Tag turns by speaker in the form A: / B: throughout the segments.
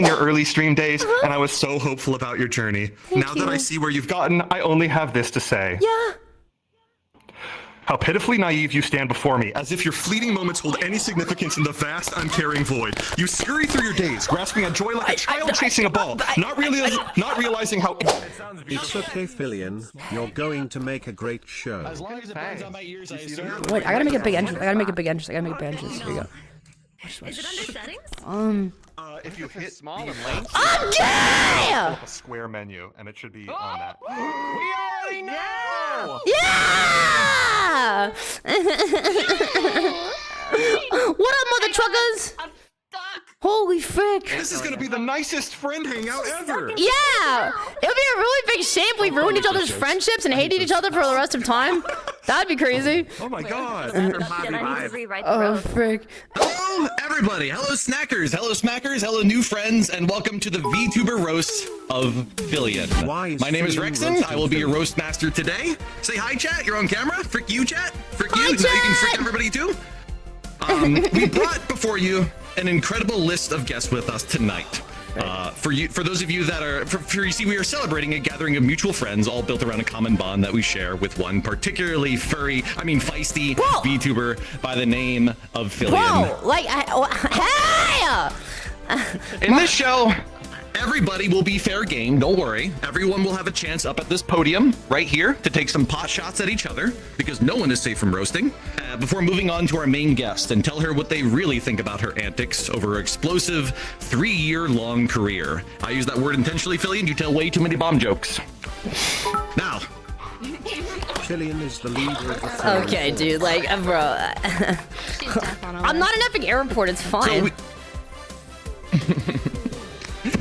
A: your early stream days, and I was so hopeful about your journey. Now that I see where you've gotten, I only have this to say.
B: Yeah.
A: How pitifully naive you stand before me, as if your fleeting moments hold any significance in the vast, uncaring void. You scurry through your days, grasping at joy like a child chasing a ball, not realizing how...
C: It's okay, Filian. You're going to make a great show.
D: As long as it burns on my ears, I assume.
B: Wait, I gotta make a big entrance. Here you go.
E: Is it under settings?
A: If you hit
D: Small and lame.
B: I'm gay!
A: a square menu, and it should be on that.
D: We already know!
B: Yeah! What up, mother truckers?
E: I'm stuck.
B: Holy frick.
A: This is gonna be the nicest friend hangout ever!
B: Yeah! It would be a really big shame if we ruined each other's friendships and hated each other for the rest of time. That'd be crazy.
A: Oh my god!
E: Did I need to rewrite the
B: Oh,
E: road?
B: frick.
F: Hello, everybody. Hello, snackers. Hello, smackers. Hello, new friends, and welcome to the VTuber Roast of Filian.
C: Why
F: My name is
C: Filian
F: Rexon.
C: roasting
F: I will be your
C: Filian?
F: roast master today. Say hi, chat. You're on camera. Frick you, chat. Frick you.
B: Hi,
F: Now you can
B: chat.
F: frick everybody, too. We brought before you an incredible list of guests with us tonight. For those of you that are, you see, we are celebrating a gathering of mutual friends, all built around a common bond that we share with one particularly feisty
B: Whoa.
F: VTuber by the name of Filian.
B: Whoa! Like, hey!
F: In this show, everybody will be fair game. Don't worry. Everyone will have a chance up at this podium right here to take some pot shots at each other because no one is safe from roasting. Before moving on to our main guest and tell her what they really think about her antics over her explosive 3-year-long career. I use that word intentionally, Filian. You tell way too many bomb jokes. Now.
C: Filian is the leader of the Filian
B: Okay,
C: Force.
B: dude, like, bro. I'm not an epic airport, it's fine.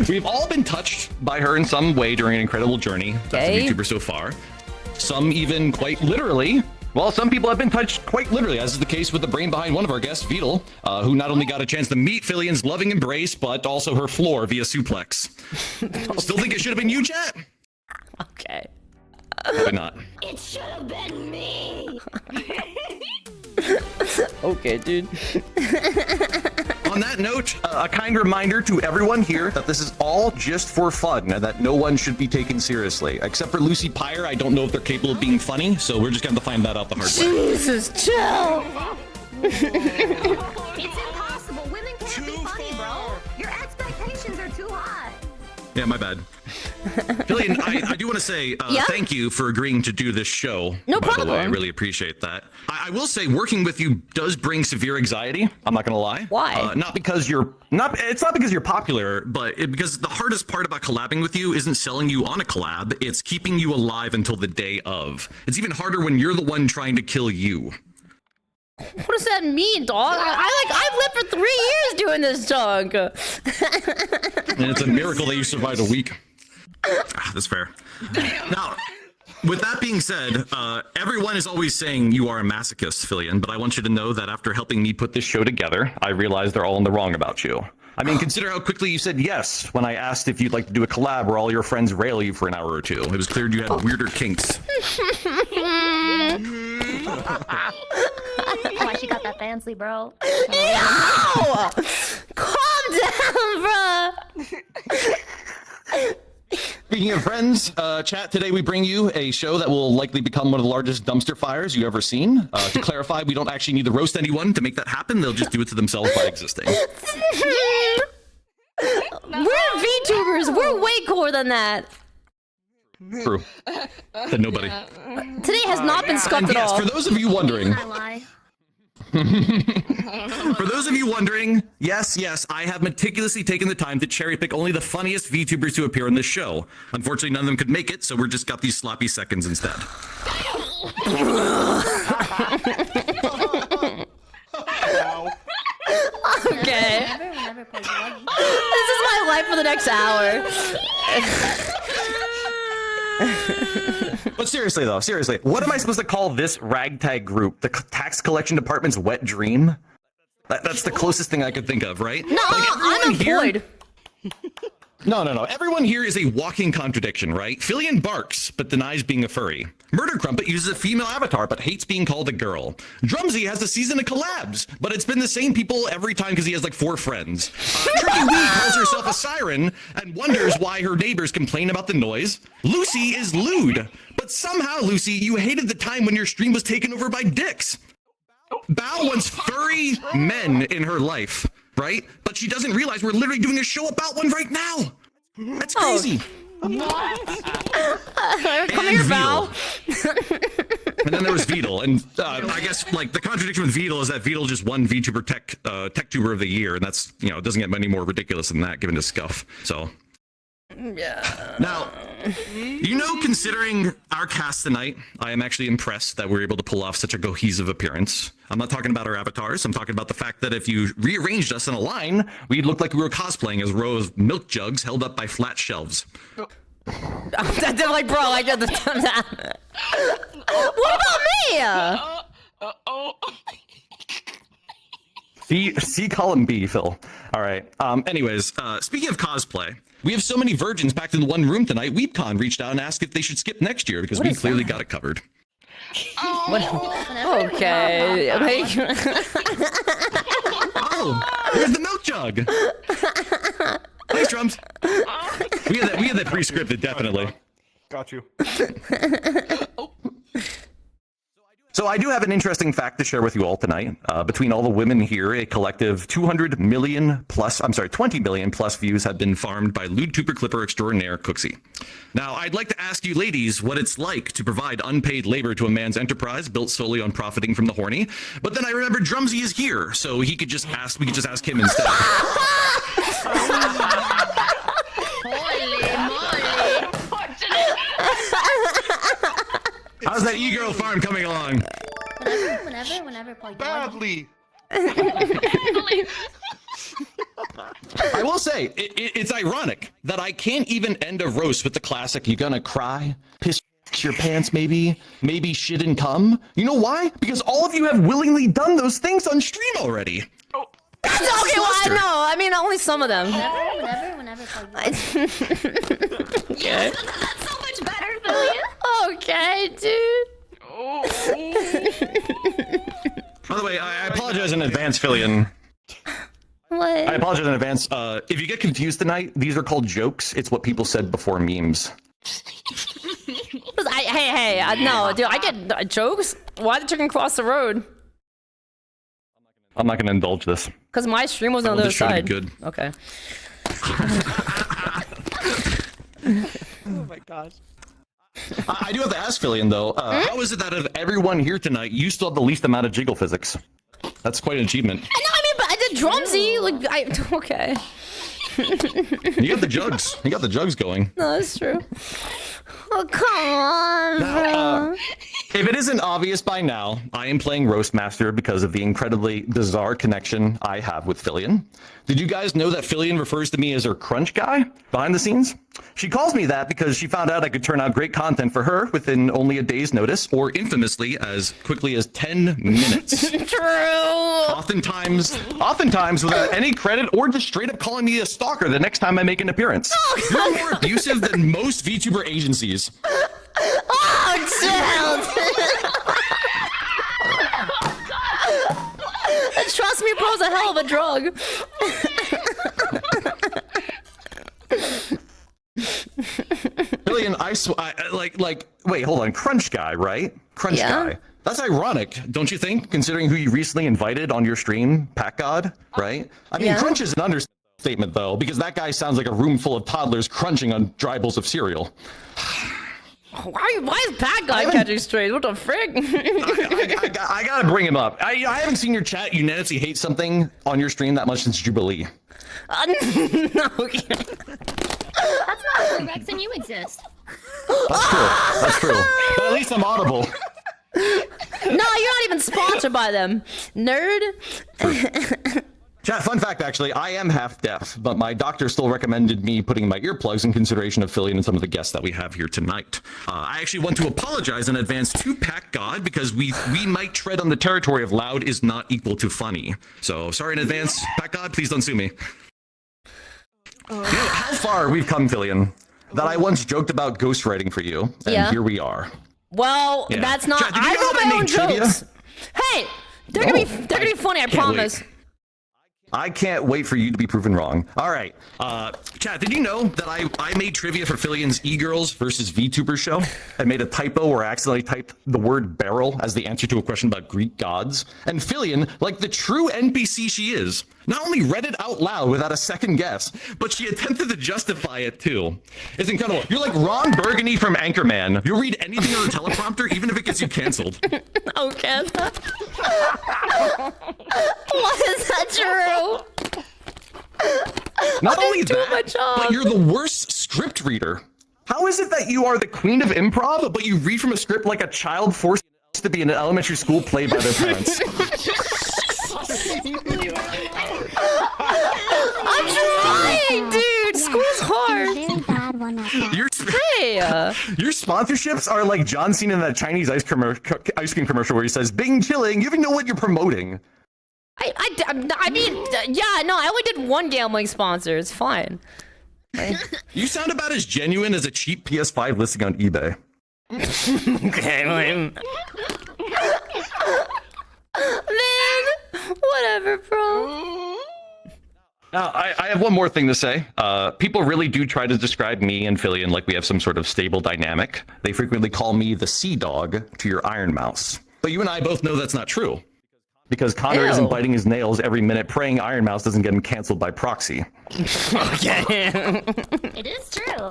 F: We've all been touched by her in some way during an incredible journey. That's
B: Okay.
F: a VTuber so far. Some even quite literally. Well, some people have been touched quite literally, as is the case with the brain behind one of our guests, Vital, who not only got a chance to meet Filian's loving embrace, but also her floor via suplex. Still think it should have been you, chat?
B: Okay.
F: Probably not.
E: It should have been me.
B: Okay, dude.
F: On that note, a kind reminder to everyone here that this is all just for fun and that no one should be taken seriously. Except for Lucypyre, I don't know if they're capable of being funny, so we're just going to find that out the hard way.
B: Jesus, chill!
E: It's impossible. Women can't be funny, bro. Your expectations are too high.
F: Yeah, my bad. Filian, I do want to say
B: Yeah?
F: thank you for agreeing to do this show.
B: No
F: by the way. I
B: problem.
F: really appreciate that. I will say working with you does bring severe anxiety. I'm not going to lie.
B: Why?
F: Not because you're it's not because you're popular, but because the hardest part about collabing with you isn't selling you on a collab. It's keeping you alive until the day of. It's even harder when you're the one trying to kill you.
B: What does that mean, dog? I've lived for 3 years doing this, dog.
F: And it's a miracle that you survived a week. That's fair. Now, with that being said, everyone is always saying you are a masochist, Filian, but I want you to know that after helping me put this show together, I realized they're all in the wrong about you. I mean, consider how quickly you said yes when I asked if you'd like to do a collab where all your friends rail you for an hour or two. It was clear you had weirder kinks.
E: Why she got that fancy, bro?
B: Yo! Calm down, bruh!
F: Speaking of friends, chat, today we bring you a show that will likely become one of the largest dumpster fires you've ever seen. To clarify, we don't actually need to roast anyone to make that happen. They'll just do it to themselves by existing.
B: We're VTubers. We're way cooler than that.
F: True. Said nobody.
B: Today has not been scuffed
F: And
B: at
F: yes,
B: all.
F: for those of you wondering,
E: I lie.
F: For those of you wondering, yes, I have meticulously taken the time to cherry pick only the funniest VTubers to appear on this show. Unfortunately, none of them could make it, so we're just got these sloppy seconds instead.
B: Okay. This is my life for the next hour.
F: But seriously though, what am I supposed to call this ragtag group? The tax collection department's wet dream? That's the closest thing I could think of, right?
B: No,
F: Like,
B: I'm
F: everyone here-
B: employed.
F: No. Everyone here is a walking contradiction, right? Filian barks, but denies being a furry. MurderCrumpet uses a female avatar, but hates being called a girl. Drumsy has a season of collabs, but it's been the same people every time because he has like 4 friends. Trickywi calls herself a siren and wonders why her neighbors complain about the noise. Lucy is lewd, but somehow, Lucy, you hated the time when your stream was taken over by dicks. Bao wants furry men in her life, right? But she doesn't realize we're literally doing a show about one right now. That's crazy.
B: Come here, Val.
F: And then there was Vedal, and I guess like the contradiction with Vedal is that Vedal just won VTuber tech tuber of the year, and that's, you know, it doesn't get any more ridiculous than that given his scuff. So yeah. Now, you know, considering our cast tonight, I am actually impressed that we're able to pull off such a cohesive appearance. I'm not talking about our avatars. I'm talking about the fact that if you rearranged us in a line, we'd look like we were cosplaying as rows of milk jugs held up by flat shelves.
B: They're like, bro, I did the. What about me?
F: C column B, Phil. All right. Anyways, speaking of cosplay, we have so many virgins packed in one room tonight. WeebCon reached out and asked if they should skip next year because we clearly got it covered.
B: Okay.
F: Oh, here's the milk jug. Thanks, Drums. We had that pre-scripted, definitely.
A: Got you.
F: So I do have an interesting fact to share with you all tonight. Between all the women here, a collective 20 million plus views have been farmed by lewd tuber clipper extraordinaire Cooksey. Now, I'd like to ask you ladies what it's like to provide unpaid labor to a man's enterprise built solely on profiting from the horny. But then I remembered Drumsy is here, so we could just ask him instead. How's that e-girl farm coming along?
E: Whenever.
A: Badly.
F: I will say, it's ironic that I can't even end a roast with the classic, you gonna cry, piss your pants maybe shit and cum. You know why? Because all of you have willingly done those things on stream already.
B: Okay, well, I know. I mean, only some of them.
E: Whenever.
B: Okay.
E: That's so much better, Filian.
B: Okay, dude.
F: By the way, I apologize in advance, Filian.
B: What?
F: I apologize in advance. If you get confused tonight, these are called jokes. It's what people said before memes.
B: No, dude, I get jokes. Why the chicken cross the road?
F: I'm not going to indulge this.
B: Because my stream was on the other side.
F: Good.
B: Okay.
A: Oh my gosh.
F: I do have to ask Filian, though. How is it that of everyone here tonight, you still have the least amount of jiggle physics? That's quite an achievement.
B: I mean, but I did Drumsy. Okay.
F: You got the jugs. You got the jugs going.
B: No, that's true. Oh, come on, bro.
F: If it isn't obvious by now, I am playing Roastmaster because of the incredibly bizarre connection I have with Filian. Did you guys know that Filian refers to me as her crunch guy behind the scenes? She calls me that because she found out I could turn out great content for her within only a day's notice, or infamously as quickly as 10 minutes.
B: True.
F: Oftentimes without any credit or just straight up calling me a stalker the next time I make an appearance. You're more abusive than most VTuber agencies.
B: Oh, chill. Trust me, bro's a hell of a drug.
F: Filian, wait, hold on. Crunch guy, right? Crunch guy. That's ironic, don't you think? Considering who you recently invited on your stream, Pack God, right? I mean, crunch is an understatement, though, because that guy sounds like a room full of toddlers crunching on dry bowls of cereal.
B: Why is Pack God catching strays? What the frick?
F: I gotta bring him up. I haven't seen your chat unanimously hate something on your stream that much since Jubilee.
B: No.
E: That's not true, Rex, and you exist.
F: That's true. But at least I'm audible.
B: No, you're not even sponsored by them, nerd.
F: Chat, fun fact, actually, I am half deaf, but my doctor still recommended me putting my earplugs in consideration of Filian and some of the guests that we have here tonight. I actually want to apologize in advance to Pack God because we might tread on the territory of loud is not equal to funny. So sorry in advance, Pack God, please don't sue me. You know how far we've come, Filian, that I once joked about ghostwriting for you, and
B: Yeah.
F: here we are.
B: Well,
F: Yeah.
B: that's not.
F: Chat, did you
B: I
F: know
B: wrote
F: that I
B: my own
F: made trivia?
B: jokes. Hey, they're gonna be funny. I
F: can't
B: promise.
F: wait. I can't wait for you to be proven wrong. All right. Chat, did you know that I made trivia for Filian's E-Girls versus VTuber show? I made a typo where I accidentally typed the word barrel as the answer to a question about Greek gods. And Filian, like the true NPC she is, not only read it out loud without a second guess, but she attempted to justify it too. It's incredible. You're like Ron Burgundy from Anchorman. You'll read anything on the teleprompter, even if it gets you canceled.
B: Okay. Why is that true?
F: Not
B: I
F: only
B: didn't do
F: that,
B: my job.
F: but you're the worst script reader. How is it that you are the queen of improv, but you read from a script like a child forced to be in an elementary school play by their parents?
B: I'm trying, dude. School's hard.
E: Very bad one at that.
B: Hey.
F: Your sponsorships are like John Cena in that Chinese ice cream commercial where he says, "Bing chilling." You even know what you're promoting.
B: I mean, yeah, no, I only did one gambling sponsor. It's fine.
F: You sound about as genuine as a cheap PS5 listing on eBay.
B: Okay, man, whatever, bro.
F: Now, I have one more thing to say. People really do try to describe me and Filian like we have some sort of stable dynamic. They frequently call me the sea dog to your iron mouse. But you and I both know that's not true. Because Connor
B: Ew.
F: isn't biting his nails every minute praying Iron Mouse doesn't get him canceled by proxy.
B: Okay.
E: It is true.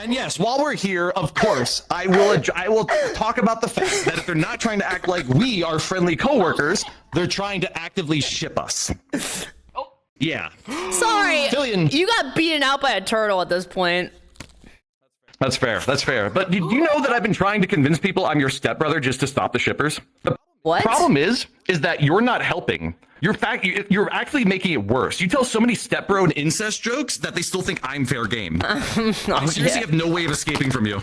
F: And yes, while we're here, of course, I will talk about the fact that if they're not trying to act like we are friendly coworkers, they're trying to actively ship us. Yeah.
B: Sorry,
F: Filian.
B: you got beaten out by a turtle at this point.
F: That's fair. That's fair. But did you know that I've been trying to convince people I'm your stepbrother just to stop the shippers? The
B: What?
F: problem is that you're not helping. You're actually making it worse. You tell so many stepbro and incest jokes that they still think I'm fair game. I seriously have no way of escaping from you.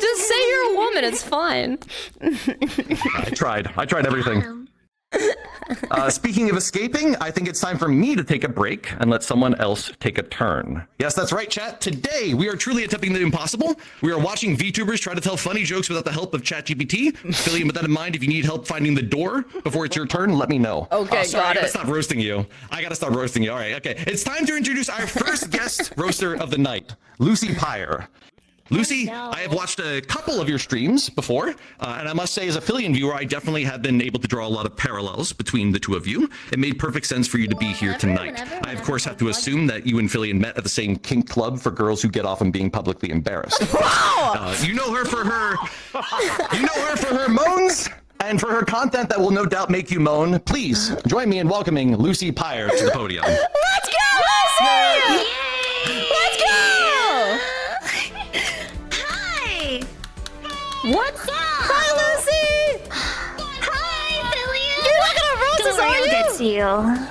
B: Just say you're a woman. It's fine.
F: I tried everything. Speaking of escaping, I think it's time for me to take a break and let someone else take a turn. Yes, that's right, chat. Today, we are truly attempting the impossible. We are watching VTubers try to tell funny jokes without the help of ChatGPT. Filian, with that in mind, if you need help finding the door before it's your turn, let me know.
B: Okay,
F: Sorry,
B: got
F: I gotta
B: it.
F: stop roasting you. All right, okay. It's time to introduce our first guest roaster of the night, Lucypyre. Lucy, I have watched a couple of your streams before, and I must say, as a Filian viewer, I definitely have been able to draw a lot of parallels between the two of you. It made perfect sense for you to be here tonight. I, of course, have to assume that you and Filian met at the same kink club for girls who get off on being publicly embarrassed. You know her for her moans and for her content that will no doubt make you moan. Please join me in welcoming Lucypyre to the podium.
B: Let's go, Lucy! Let's go!
E: Hi!
B: What's up? Hi, Lucy!
E: Hi, Filian!
B: You're not gonna roast us, are you?
E: Good to you.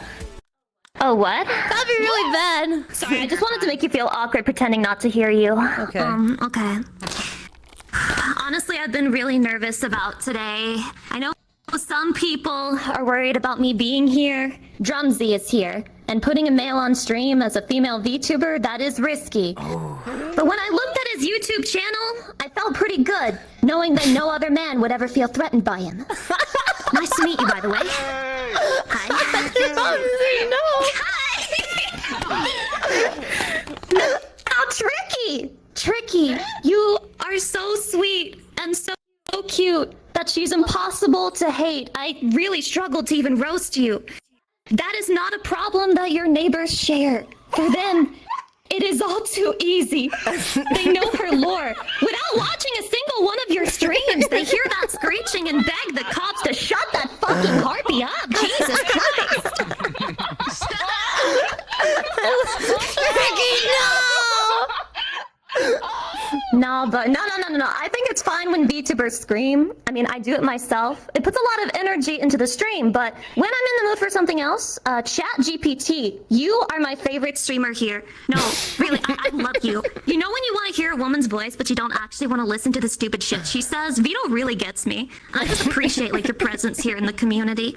E: Oh, what?
B: That'd be really bad.
E: Sorry, I just wanted to make you feel awkward pretending not to hear you.
B: Okay.
E: Okay. Honestly, I've been really nervous about today. I know some people are worried about me being here. Drumsy is here, and putting a male on stream as a female VTuber, that is risky. But when I looked at his YouTube channel, I felt pretty good, knowing that no other man would ever feel threatened by him. Nice to meet you, by the way. Hi.
B: No.
E: How tricky! Tricky, you are so sweet and so cute that she's impossible to hate. I really struggled to even roast you. That is not a problem that your neighbors share. For them, it is all too easy. They know her lore. Without watching a single one of your streams, they hear that screeching and beg the cops to shut that fucking harpy up. Jesus Christ.
B: Ricky, no!
E: No. I think it's fine when VTubers scream. I mean, I do it myself. It puts a lot of energy into the stream, but when I'm in the mood for something else, ChatGPT, you are my favorite streamer here. No, really, I love you. You know when you want to hear a woman's voice, but you don't actually want to listen to the stupid shit she says? Vito really gets me. I just appreciate, like, your presence here in the community.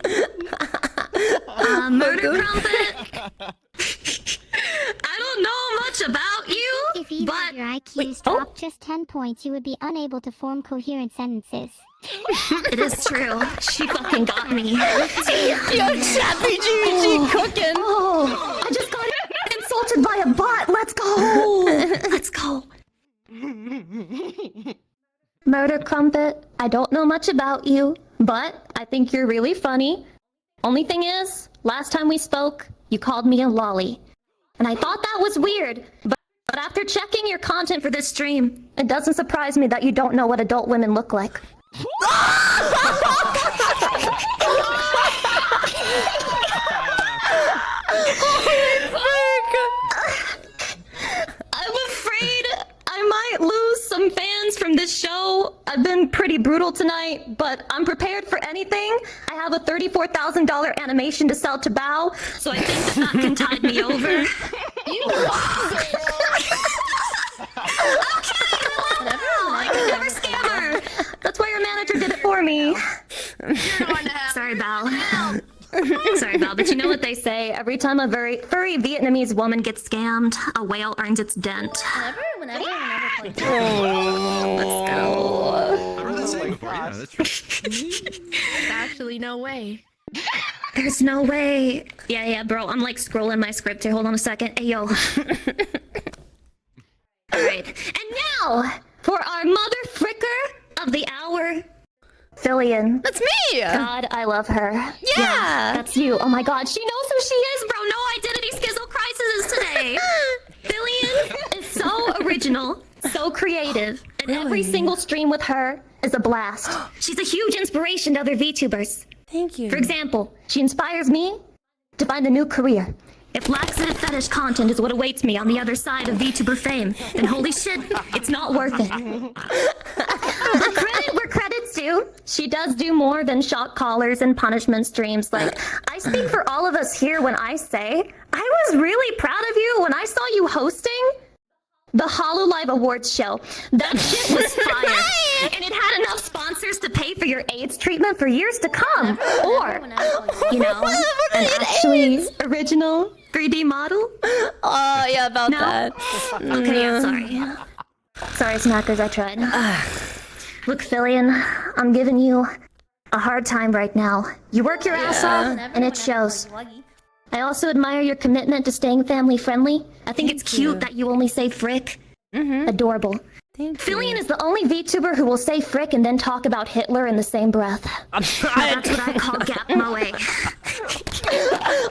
E: MurderCrumpet. I don't know much about you,
G: If even
E: but
G: your IQs dropped just 10 points, you would be unable to form coherent sentences.
E: it is true. She fucking got me.
B: Yo, Chappy GG cooking.
E: Oh, I just got insulted by a bot. Let's go. Let's go. MurderCrumpet, I don't know much about you, but I think you're really funny. Only thing is, last time we spoke, you called me a lolly. And I thought that was weird, but after checking your content for this stream, it doesn't surprise me that you don't know what adult women look like. I'm afraid I might lose some fans from this show. I've been pretty brutal tonight, but I'm prepared for anything. I have a $34,000 animation to sell to Bao, so I think that can tide me over. You loser! Okay, I can never scam her. That's why your manager did it for me. Sorry, Bao. Sorry, Val, but you know what they say? Every time a very furry Vietnamese woman gets scammed, a whale earns its dent.
B: Whenever.
E: Let's go.
F: I read that saying before. Yeah, that's true.
H: Actually, no way.
E: There's no way. Yeah, bro. I'm like scrolling my script here. Hold on a second. Hey, yo. Alright. And now, for our mother fricker of the hour, Filian.
B: That's me.
E: God, I love her.
B: Yeah.
E: That's you. Oh my god, she knows who she is, bro. No identity schizo crisis today. Filian is so original, so creative, and every single stream with her is a blast. She's a huge inspiration to other VTubers.
B: Thank you.
E: For example, she inspires me to find a new career. If laxative fetish content is what awaits me on the other side of VTuber fame, then holy shit, it's not worth it. But credit where credit's due. She does do more than shock collars and punishment streams. Like, I speak for all of us here when I say, I was really proud of you when I saw you hosting the HoloLive Awards show. That shit was fire. And it had enough sponsors to pay for your AIDS treatment for years to come. Or, you know, an actually original 3D model.
B: Oh, yeah, about that.
E: Okay, yeah, sorry. Sorry, Snackers, I tried. Look, Filian, I'm giving you a hard time right now. You work your ass off, and it shows. I also admire your commitment to staying family-friendly. I think it's cute that you only say frick. Adorable. Filian is the only VTuber who will say frick and then talk about Hitler in the same breath. That's what I call gap moe.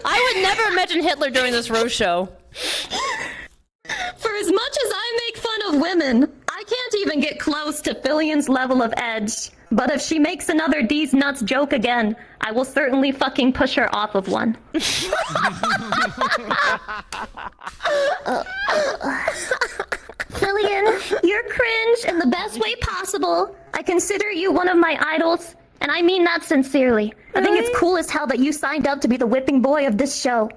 B: I would never mention Hitler during this roast show.
E: For as much as I make fun of women, I can't even get close to Filian's level of edge. But if she makes another D's nuts joke again, I will certainly fucking push her off of one. Filian, you're cringe in the best way possible. I consider you one of my idols, and I mean that sincerely. I think it's cool as hell that you signed up to be the whipping boy of this show.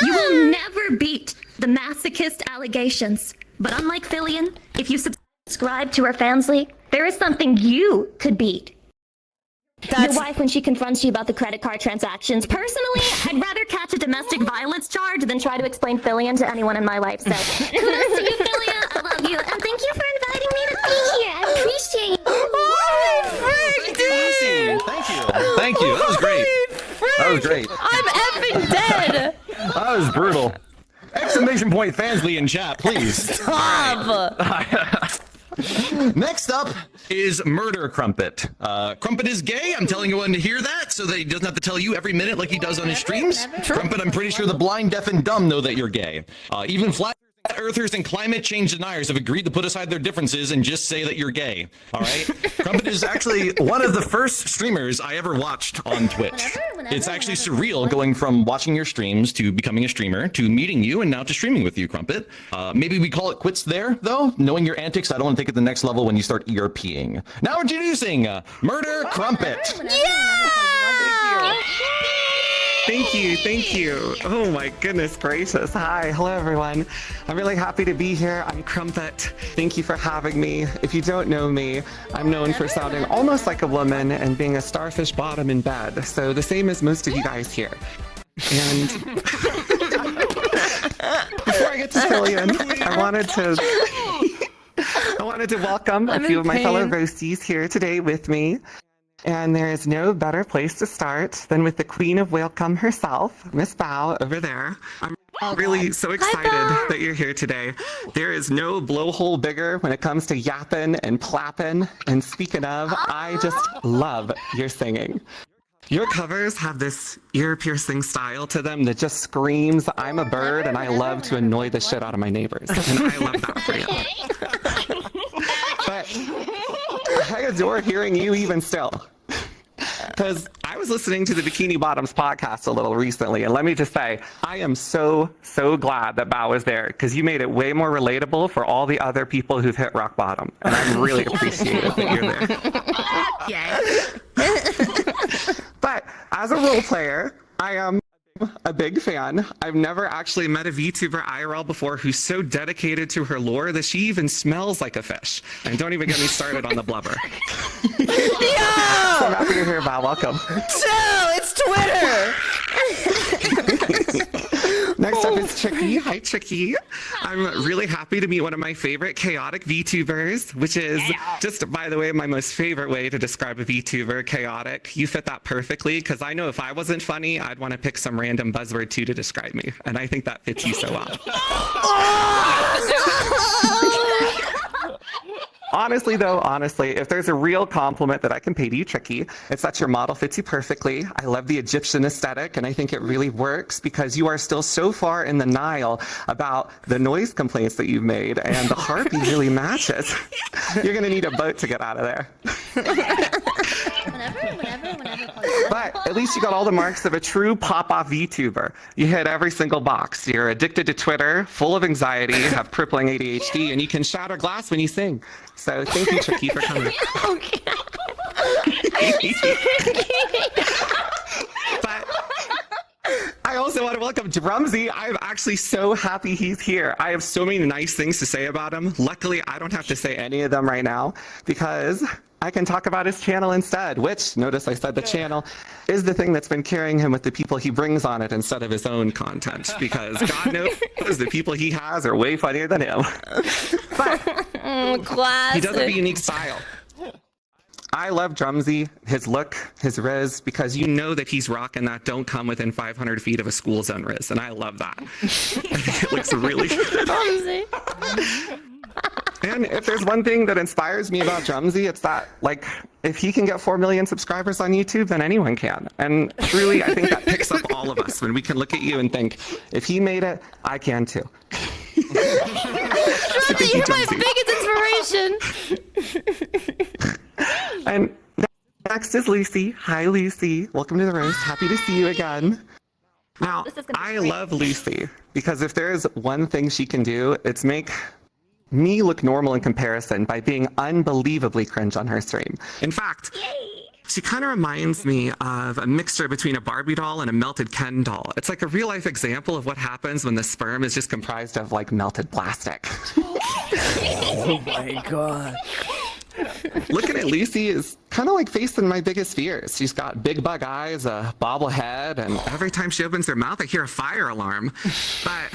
E: You will never beat the masochist allegations. But unlike Filian, if you subscribe to her fansly, there is something you could beat. Your wife when she confronts you about the credit card transactions. Personally, I'd rather catch a domestic violence charge than try to explain Filian to anyone in my life. So, kudos to you, Filian. I love you. And thank you for inviting me to be here. I appreciate it.
F: Thank you. Thank you. That was great. That was great.
B: I'm effing dead.
F: That was brutal. Exclamation point Fansly in chat, please.
B: Stop.
F: Next up is MurderCrumpet. Crumpet is gay. I'm telling everyone to hear that so that he doesn't have to tell you every minute like he does on his streams. Crumpet, I'm pretty sure the blind, deaf, and dumb know that you're gay. Even flat earthers and climate change deniers have agreed to put aside their differences and just say that you're gay. All right? Crumpet is actually one of the first streamers I ever watched on Twitch. It's actually surreal going from watching your streams to becoming a streamer to meeting you and now to streaming with you, Crumpet. Maybe we call it quits there, though. Knowing your antics, I don't want to take it to the next level when you start ERPing. Now introducing MurderCrumpet.
B: Yeah!
I: Thank you, thank you. Oh my goodness gracious. Hi, hello everyone. I'm really happy to be here. I'm Crumpet. Thank you for having me. If you don't know me, I'm known for sounding almost like a woman and being a starfish bottom in bed. So the same as most of you guys here. And before I get to Filian, I wanted to welcome a few of my fellow roasties here today with me. And there is no better place to start than with the queen of welcome herself, Miss Bao over there. I'm really so excited that you're here today. There is no blowhole bigger when it comes to yapping and plapping. And speaking of, I just love your singing. Your covers have this ear-piercing style to them that just screams, I'm a bird and I love to annoy the shit out of my neighbors. And I love that for you. But I adore hearing you even still. Because I was listening to the Bikini Bottoms podcast a little recently, and let me just say, I am so glad that Bao was there, because you made it way more relatable for all the other people who've hit rock bottom. And I'm really appreciative that you're there. But as a role player, I am a big fan. I've never actually met a VTuber IRL before who's so dedicated to her lore that she even smells like a fish. And don't even get me started on the blubber.
B: Yo!
I: So I'm happy you're here, Val. Welcome.
B: Chill, it's Twitter!
I: Next up is Tricky. Hi, Tricky. I'm really happy to meet one of my favorite chaotic VTubers, which is just, by the way, my most favorite way to describe a VTuber, chaotic. You fit that perfectly, because I know if I wasn't funny, I'd want to pick some random buzzword too to describe me, and I think that fits you so well. Honestly, if there's a real compliment that I can pay to you, Tricky, it's that your model fits you perfectly. I love the Egyptian aesthetic, and I think it really works because you are still so far in the Nile about the noise complaints that you've made, and the harpy really matches. You're going to need a boat to get out of there. But at least you got all the marks of a true pop-off VTuber. You hit every single box. You're addicted to Twitter, full of anxiety, have crippling ADHD, and you can shatter glass when you sing. So thank you, Tricky, for coming. But I also want to welcome Drumsy. I'm actually so happy he's here. I have so many nice things to say about him. Luckily, I don't have to say any of them right now because I can talk about his channel instead, which, notice I said the channel, is the thing that's been carrying him with the people he brings on it instead of his own content, because God knows the people he has are way funnier than him. But he does have a unique style. I love Drumsy, his look, his riz, because you know that he's rocking that don't come within 500 feet of a school zone riz, and I love that. I think it looks really good. And if there's one thing that inspires me about Drumsy, it's that, like, if he can get 4 million subscribers on YouTube, then anyone can. And truly, I think that picks up all of us when we can look at you and think, if he made it, I can too.
B: Drumsy, you're my biggest inspiration.
I: And next is Lucy. Hi, Lucy. Welcome to the roast. Happy to see you again. Now, I love Lucy because if there's one thing she can do, it's make me look normal in comparison by being unbelievably cringe on her stream. In fact, she kind of reminds me of a mixture between a Barbie doll and a melted Ken doll. It's like a real life example of what happens when the sperm is just comprised of like melted plastic.
J: Oh my god.
I: Looking at Lucy is kind of like facing my biggest fears. She's got big bug eyes, a bobble head, and every time she opens her mouth, I hear a fire alarm. But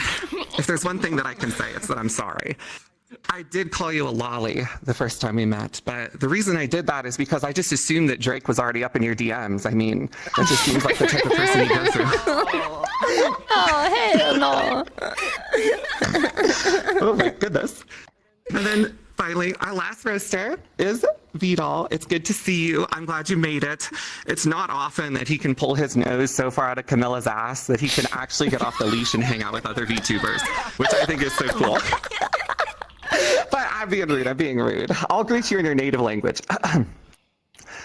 I: if there's one thing that I can say, it's that I'm sorry. I did call you a lolly the first time we met, but the reason I did that is because I just assumed that Drake was already up in your DMs. I mean, that just seems like the type of person you go through.
B: Oh, hell no.
I: Oh my goodness. And then finally, our last roaster is Vidal. It's good to see you. I'm glad you made it. It's not often that he can pull his nose so far out of Camilla's ass that he can actually get off the leash and hang out with other VTubers, which I think is so cool. But I'm being rude. I'll greet you in your native language.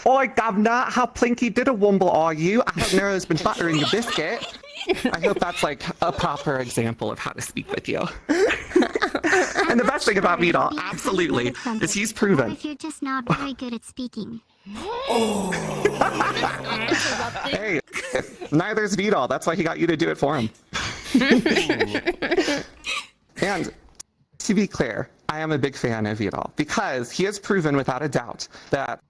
I: Oi, governor, how plinky did a wumble are you? I hope Nero's been buttering your biscuit. I hope that's like a proper example of how to speak with you. And the best thing about Vidal, absolutely, is he's proven.
G: If you're just not very good at speaking.
I: Hey, neither's Vidal. That's why he got you to do it for him. And to be clear, I am a big fan of Vidal because he has proven without a doubt that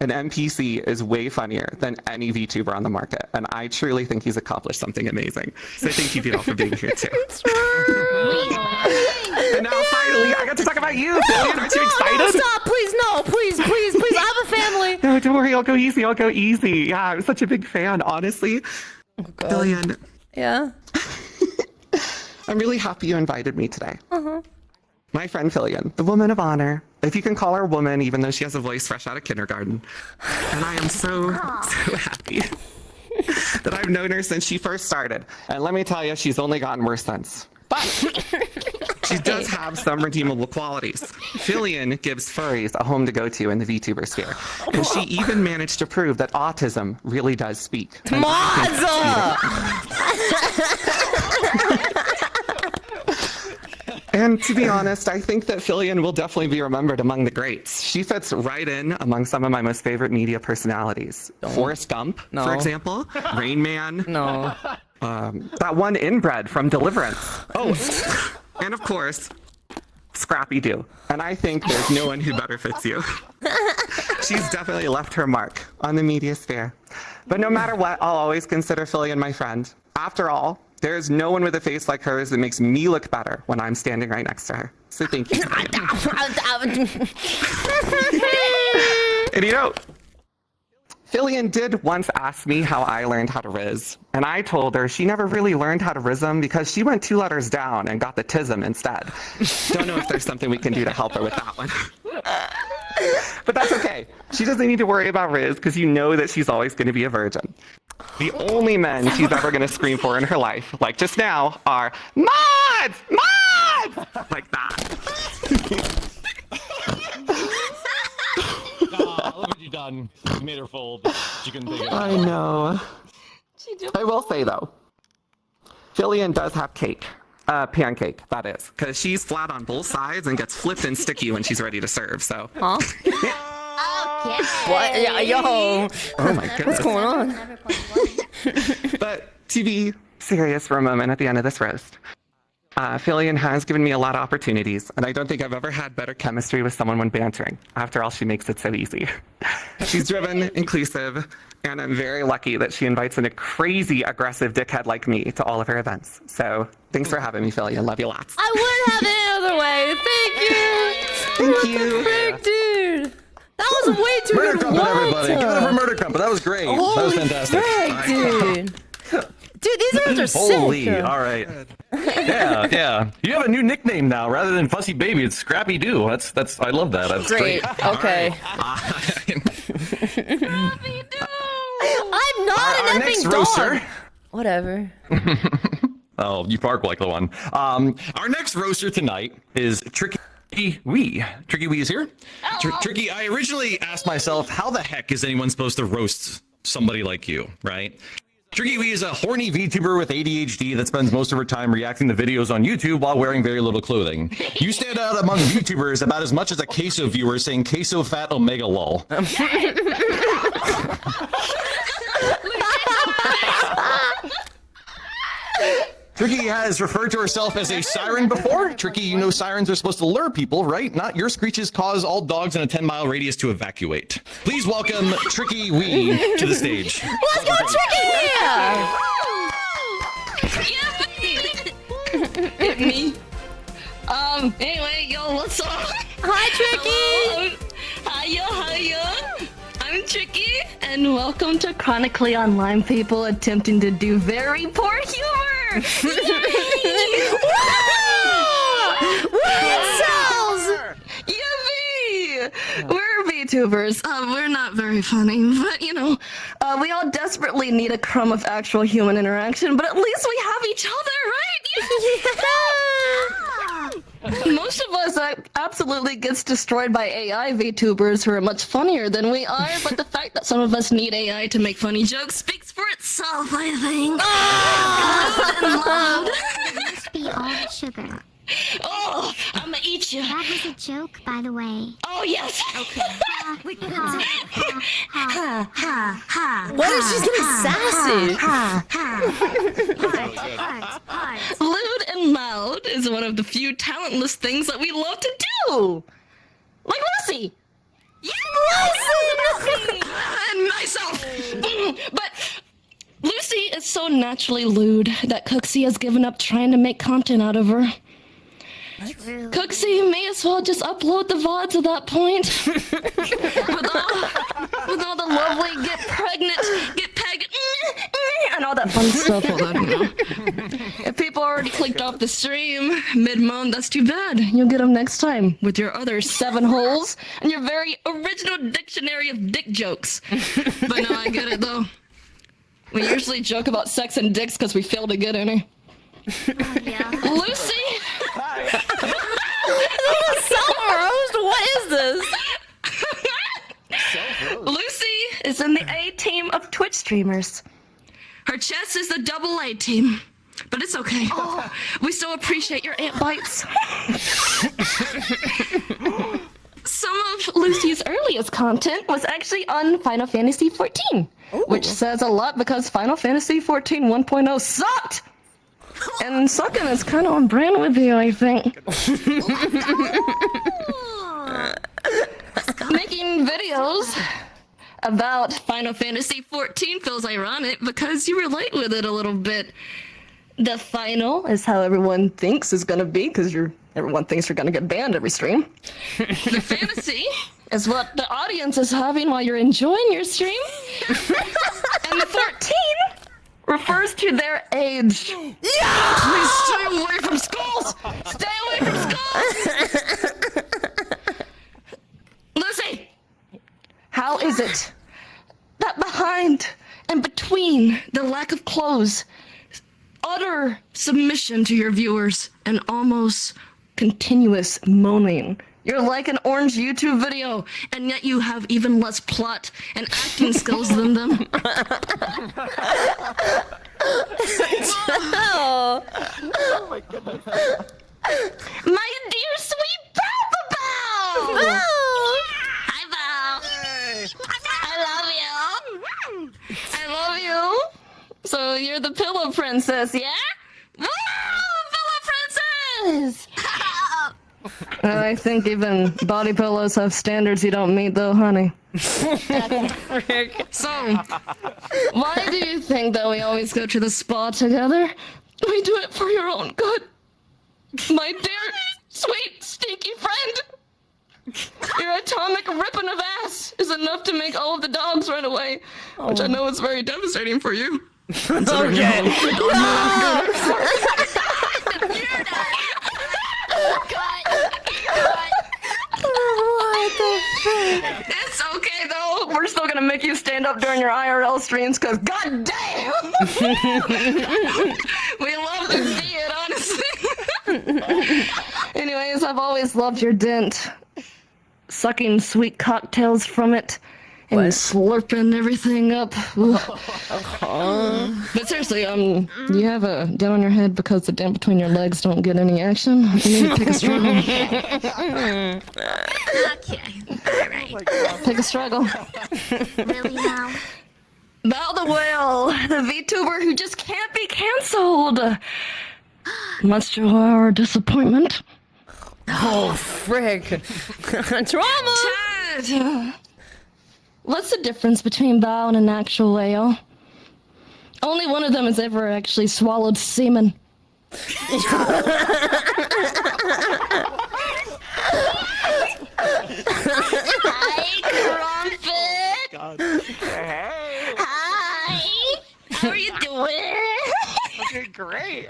I: an NPC is way funnier than any VTuber on the market. And I truly think he's accomplished something amazing. So thank you, Vidal, for being here too. And now finally, I got to talk about you, Filian. Aren't you excited?
B: No, stop, please, no, please. I have a family.
I: No, don't worry, I'll go easy. Yeah, I'm such a big fan, honestly.
B: Oh, God.
I: Filian.
B: Yeah?
I: I'm really happy you invited me today. My friend Filian, the woman of honor. If you can call her woman, even though she has a voice fresh out of kindergarten. And I am so happy that I've known her since she first started. And let me tell you, she's only gotten worse since. But she does have some redeemable qualities. Filian gives furries a home to go to in the VTuber sphere. And she even managed to prove that autism really does speak. And to be honest, I think that Filian will definitely be remembered among the greats. She fits right in among some of my most favorite media personalities. Forrest Gump, for example. Rain Man.
J: No.
I: That one inbred from Deliverance. Oh, and of course, Scrappy Doo. And I think there's no one who better fits you. She's definitely left her mark on the media sphere. But no matter what, I'll always consider Filian my friend. After all, there's no one with a face like hers that makes me look better when I'm standing right next to her. So thank you. And you know, Filian did once ask me how I learned how to Riz. And I told her she never really learned how to Rizm because she went 2 letters down and got the Tism instead. Don't know if there's something we can do to help her with that one. But that's okay. She doesn't need to worry about Riz because you know that she's always going to be a virgin. The only men she's ever going to scream for in her life, like just now, are mods! Mods! Like that.
D: Look what you done. You made her fold. She couldn't take it.
I: I know. I will say though, Filian does have cake. Pancake, that is. Because she's flat on both sides and gets flipped and sticky when she's ready to serve, so.
B: Huh? What? Yeah, yo.
I: Oh my goodness.
B: What's going on?
I: But to be serious for a moment at the end of this roast, Filian has given me a lot of opportunities, and I don't think I've ever had better chemistry with someone when bantering. After all, she makes it so easy. She's driven, inclusive, and I'm very lucky that she invites in a crazy, aggressive dickhead like me to all of her events. So thanks for having me, Filian. Love you lots.
B: I wouldn't have it any other way. Thank you.
I: Thank you.
B: What the frick, dude? That was way too good.
F: MurderCrumpet, everybody. Give it up for MurderCrumpet. That was great. That was fantastic.
B: Frick, dude. Dude, these words are sick.
F: Holy, all right. Yeah. You have a new nickname now. Rather than Fussy Baby, it's Scrappy Doo. That's. I love that. That's
B: Great. Okay. I'm not
F: Our
B: an
F: next
B: effing dog.
F: roaster.
B: Whatever.
F: Oh, you bark like the one. Our next roaster tonight is Trickywi. Trickywi is here. Tricky, I originally asked myself, how the heck is anyone supposed to roast somebody like you, right? Trickywi is a horny VTuber with ADHD that spends most of her time reacting to videos on YouTube while wearing very little clothing. You stand out among VTubers about as much as a queso viewer saying queso fat omega lol. Tricky has referred to herself as a siren before. Tricky, you know sirens are supposed to lure people, right? Not your screeches cause all dogs in a 10-mile radius to evacuate. Please welcome Trickywi to the stage.
B: Let's go, Tricky!
E: Hit me. Anyway, yo, what's up?
B: Hi, Tricky!
E: Hiya. I'm Tricky, and welcome to Chronically Online people attempting to do very poor humor. Yippee! We're VTubers. We're not very funny, but you know, we all desperately need a crumb of actual human interaction, but at least we have each other, right? Most of us absolutely gets destroyed by AI VTubers who are much funnier than we are, but the fact that some of us need AI to make funny jokes speaks for itself, I think.
G: It must be all the sugar.
E: Oh, I'm gonna eat you.
G: That was a joke, by the way.
E: Oh, yes. Okay.
G: We can ha,
B: What is she getting sassy?
H: Lewd and loud is one of the few talentless things that we love to do.
B: Like Lucy.
H: And myself. But Lucy is so naturally lewd that Cooksey has given up trying to make content out of her. Cooksey may as well just upload the VODs at that point. with all the lovely get pregnant, get pegged, and all that fun stuff. If people already clicked off the stream mid-moan, that's too bad. You'll get them next time with your other 7 holes and your very original dictionary of dick jokes. But no, I get it though. We usually joke about sex and dicks because we fail to get any. Lucy!
B: Self-roast? What is this?
H: Lucy is in the A team of Twitch streamers. Her chest is the double A team. But it's okay. We still appreciate your ant bites. Some of Lucy's earliest content was actually on Final Fantasy XIV, which says a lot because Final Fantasy XIV 1.0 sucked! And sucking is kind of on brand with you, I think. Making videos about Final Fantasy XIV feels ironic because you relate with it a little bit. The final is how everyone thinks is gonna be because everyone thinks you're gonna get banned every stream. The fantasy is what the audience is having while you're enjoying your stream. And the 14 refers to their age. Yeah! Please stay away from schools! Stay away from schools! Lucy! How is it that behind and between the lack of clothes, utter submission to your viewers, and almost continuous moaning, you're like an orange YouTube video, and yet you have even less plot and acting skills than them.
B: Oh.
H: My goodness. My dear sweet Bow! Hi, Bow. I love you. I love you. So you're the pillow princess, yeah? Woo! Pillow princess! I think even body pillows have standards you don't meet, though, honey. So, why do you think that we always go to the spa together? We do it for your own good. My dear, sweet, stinky friend. Your atomic ripping of ass is enough to make all of the dogs run away, which I know is very devastating for you.
J: Okay.
H: It's okay though. We're still gonna make you stand up during your IRL streams because god damn! We love to see it, honestly. Anyways, I've always loved your dent. Sucking sweet cocktails from it and slurping everything up. But seriously, you have a dent on your head because the dent between your legs don't get any action. You need to pick a struggle.
E: Okay. Alright.
H: Pick a struggle.
E: Really now?
H: Bow the whale, the VTuber who just can't be cancelled. Much to our disappointment.
B: Oh, frick. Drama!
H: Chad! What's the difference between Bow and an actual whale? Only one of them has ever actually swallowed semen. Hi, Crumpet!
I: Hey.
H: Hi! How are you doing?
I: Okay, great.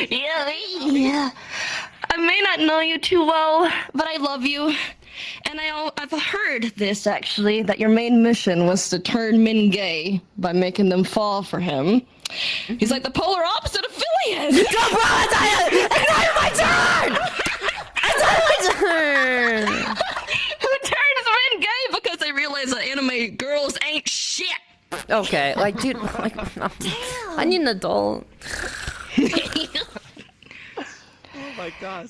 H: Yeah. I may not know you too well, but I love you. And I've heard this, actually, that your main mission was to turn men gay by making them fall for him. He's like the polar opposite of Filian!
B: Go, bro! It's not my turn! It's not my turn!
H: Who turns men gay because they realize that anime girls ain't shit!
B: Okay, like, dude, like, I need an adult.
I: Oh my gosh.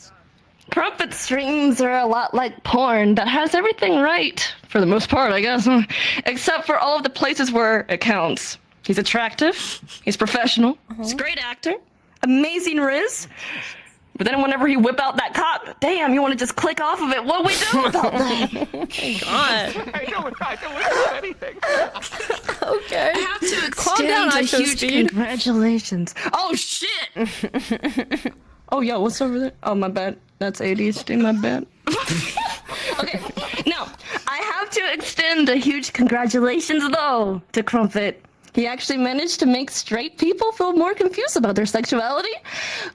H: Crumpet streams are a lot like porn that has everything right, for the most part, I guess, except for all of the places where it counts. He's attractive, he's professional, he's a great actor, amazing riz. But then whenever he whip out that cock, damn, you want to just click off of it. What do we do about that?
B: God.
I: I don't want anything.
B: Okay.
H: I have to
B: Calm down,
H: extend a
B: Ice
H: huge
B: Speed.
H: congratulations. Oh, shit! Oh, yo, what's over there? Oh, my bad. That's ADHD, my bad. Okay, now, I have to extend a huge congratulations, though, to Crumpet. He actually managed to make straight people feel more confused about their sexuality.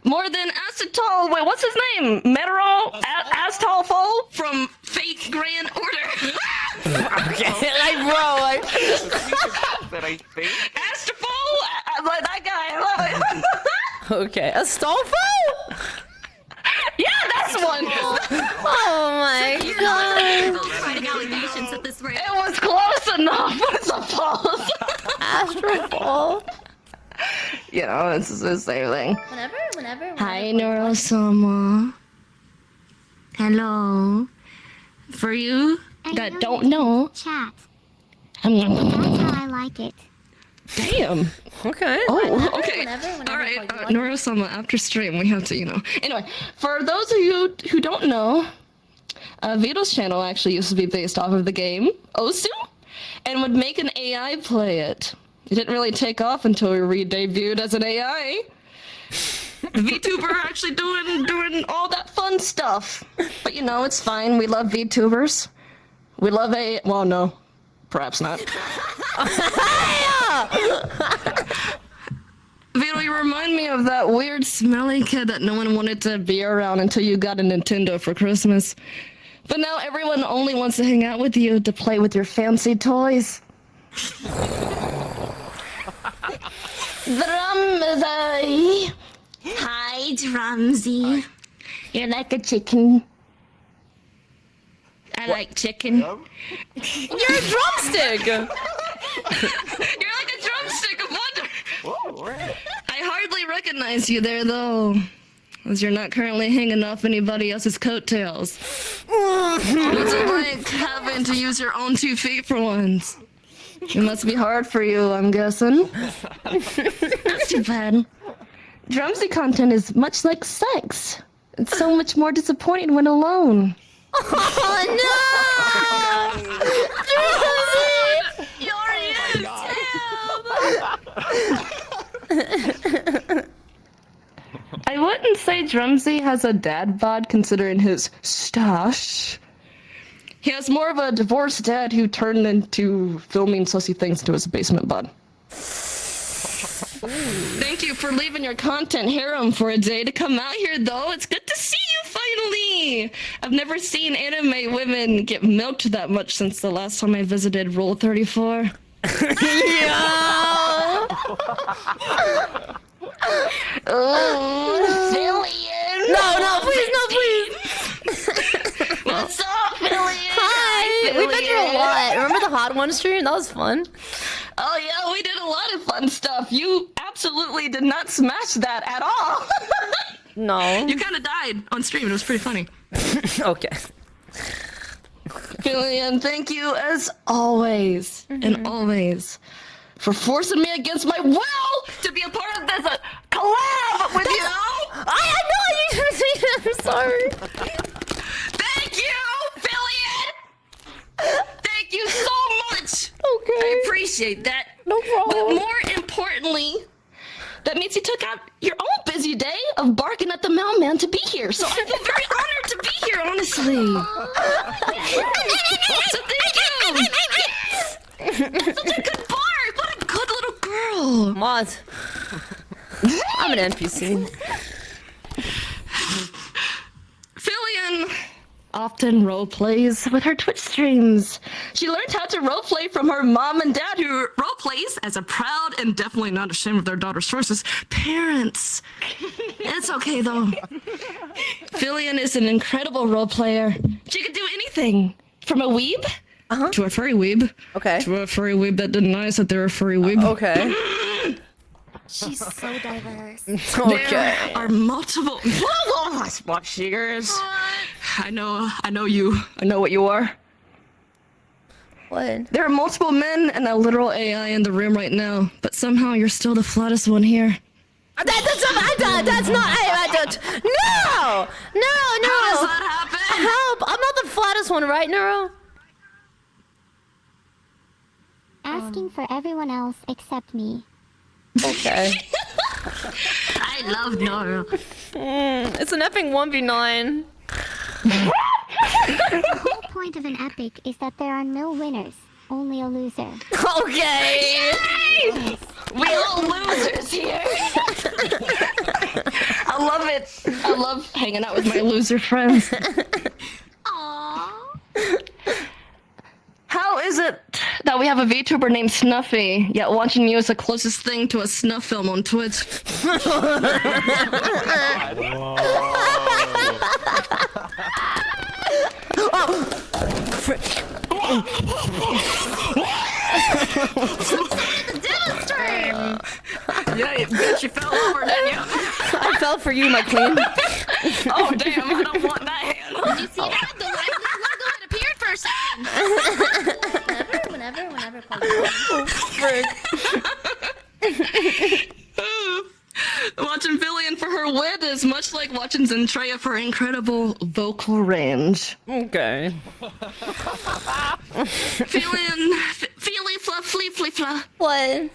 H: More than Acetal, wait, what's his name? Meteorol Astolfo from Fake Grand Order.
B: Okay, like, bro, like...
I: That I think.
H: Astolfo? Like that guy.
B: Okay, Astolfo?
H: Yeah, that's one.
B: Oh my god.
E: Writing allegations at this rate.
H: It was close enough. What's the pause?
B: Astrofall.
H: You know, it's the same thing.
E: Whenever.
H: Hi, Neurosama. Hello. For you that don't know,
G: Chat. That's how I like it.
H: damn.
B: Okay.
H: Oh, okay.
E: whenever
H: All right,
E: I call you
H: Neurosama, after stream, we have to, you know. Anyway, for those of you who don't know, Vito's channel actually used to be based off of the game Osu, and would make an AI play it. It didn't really take off until we re-debuted as an AI. VTuber actually doing all that fun stuff. But you know, it's fine. We love VTubers. We love well, no, perhaps not. Vito, you remind me of that weird smelly kid that no one wanted to be around until you got a Nintendo for Christmas. But now everyone only wants to hang out with you to play with your fancy toys. Drumsy. Hi, Drumsy. You're like a chicken. I like chicken.
B: You're a drumstick.
H: You're like a drumstick of wonder. I hardly recognize you there, though, as you're not currently hanging off anybody else's coattails. What's it like having to use your own 2 feet for once? It must be hard for you, I'm guessing. That's too bad. Drumsy content is much like sex. It's so much more disappointing when alone.
B: Oh no! Drumsy!
H: I wouldn't say Drumsy has a dad bod considering his stash. He has more of a divorced dad who turned into filming sussy things to his basement bod. Thank you for leaving your content harem for a day to come out here, though. It's good to see you finally. I've never seen anime women get milked that much since the last time I visited Rule 34.
B: Yeah.
H: Oh, Filian!
B: No, please.
H: What's up, Filian?
B: Hi. We've been through a lot. Remember the Hot One stream? That was fun.
H: Oh yeah, we did a lot of fun stuff. You absolutely did not smash that at all.
B: No.
H: You kind of died on stream. It was pretty funny.
B: Okay.
H: Filian, thank you as always, and always, for forcing me against my will to be a part of this collab with you.
B: I know you. I'm sorry.
H: Thank you, Filian. Thank you so much.
B: Okay.
H: I appreciate that.
B: No problem.
H: But more importantly, that means you took out your own busy day of barking at the mailman to be here. So I feel very honored to be here, honestly. So thank you. That's such a good bark. What a good little girl.
B: Moz. I'm an NPC.
H: Filian often roleplays with her Twitch streams. She learned how to roleplay from her mom and dad, who roleplays as a proud and definitely not ashamed of their daughter's choices parents. It's okay though. Filian is an incredible roleplayer. She could do anything, from a weeb to a furry weeb.
B: Okay.
H: To a furry weeb that denies that they're a furry weeb.
B: Okay.
E: She's so diverse.
B: Okay.
H: There are multiple. What she is? I know you. I know what you are.
B: What?
H: There are multiple men and a literal AI in the room right now, but somehow you're still the flattest one here.
B: That's not. No!
H: How does that happen?
B: Help! I'm not the flattest one, right, Neuro?
G: Asking for everyone else except me.
B: Okay.
E: I love Nora.
B: It's an epic 1v9.
G: The whole point of an epic is that there are no winners, only a loser.
B: Okay.
H: Yay! We all losers here. I love it. I love hanging out with my loser friends.
E: Aww.
H: How is it that we have a VTuber named Snuffy, yet watching you is the closest thing to a snuff film on Twitch? Yeah, bitch, you fell over, didn't you?
B: I fell for you, my queen.
H: Oh, damn, I don't want that hand.
E: Did you see that? The logo had appeared for a second. Whenever.
B: Oh, frick.
H: Watching Filian for her wit is much like watching Zentreya for her incredible vocal range.
B: Okay.
H: Filian, flee fla,
B: What?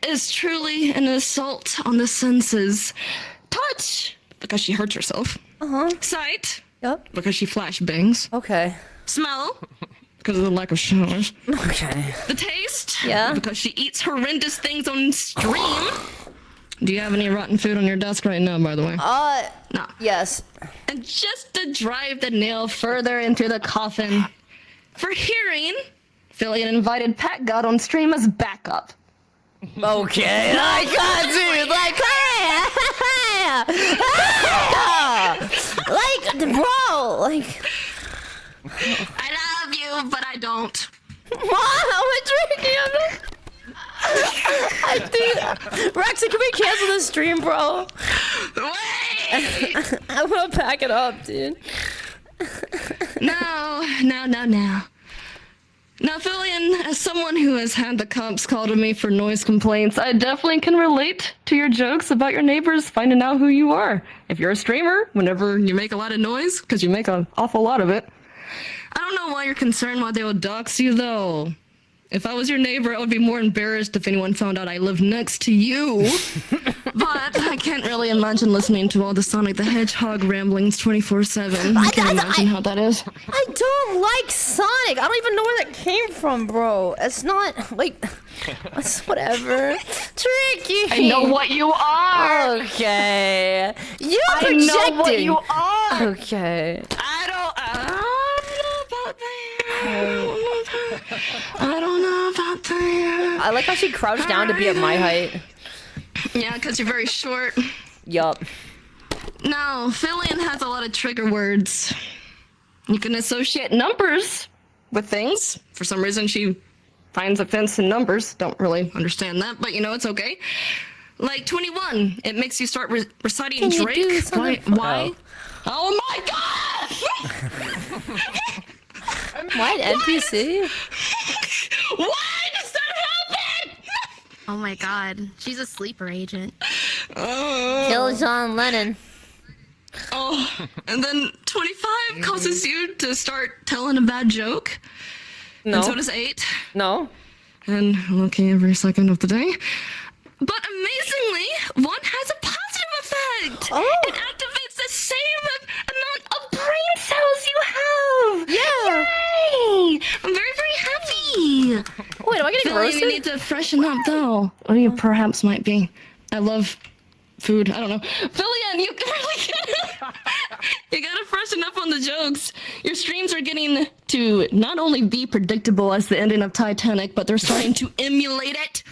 H: is truly an assault on the senses. Touch, because she hurts herself. Sight,
B: Yep.
H: because she flashbangs.
B: Okay.
H: Smell, because of the lack of showers.
B: Okay.
H: The taste,
B: Yeah.
H: because she eats horrendous things on stream. Do you have any rotten food on your desk right now, by the way?
B: No. Yes.
H: And just to drive the nail further into the coffin, for hearing, Filian invited Pat God on stream as backup.
B: Okay. Like, dude, like, bro, like.
H: I love you, but I don't.
B: Wow, I'm drinking. I think, Rexy, can we cancel this stream, bro?
H: Wait!
B: I'm gonna pack it up, dude.
H: No. Now, Filian, as someone who has had the cops call to me for noise complaints, I definitely can relate to your jokes about your neighbors finding out who you are. If you're a streamer, whenever you make a lot of noise, because you make an awful lot of it. I don't know why you're concerned why they will dox you, though. If I was your neighbor, I would be more embarrassed if anyone found out I lived next to you. But I can't really imagine listening to all the Sonic the Hedgehog ramblings 24/7. I can't imagine how that is.
B: I don't like Sonic. I don't even know where that came from, bro. It's not, like, it's whatever. Tricky.
H: I know what you are.
B: Okay. You're
H: I
B: projecting.
H: know what you are.
B: Okay.
H: I don't know about that. I don't know about that.
B: I like how she crouched down to be at my height.
H: Yeah, because you're very short.
B: Yup.
H: No, Filian has a lot of trigger words. You can associate numbers with things. For some reason, she finds offense in numbers. Don't really understand that, but you know, it's okay. Like 21, it makes you start reciting
B: Can you
H: Drake.
B: do something
H: Why? Oh my god!
B: What? NPC?
H: Why does that happen?
E: Oh my god. She's a sleeper agent.
B: Kill John Lennon.
H: Oh, and then 25 causes you to start telling a bad joke.
B: No.
H: And so does 8.
B: No.
H: And looking every second of the day. But amazingly, 1 has a positive effect.
B: Oh.
H: It activates the same amount of brain cells you have.
B: Yeah.
H: Yay! I'm very, very happy.
B: Wait, am I getting
H: Filian,
B: roasted?
H: you need to freshen up, though. Or you perhaps might be. I love food. I don't know. Filian, you really you gotta freshen up on the jokes. Your streams are getting to not only be predictable as the ending of Titanic, but they're starting to emulate it.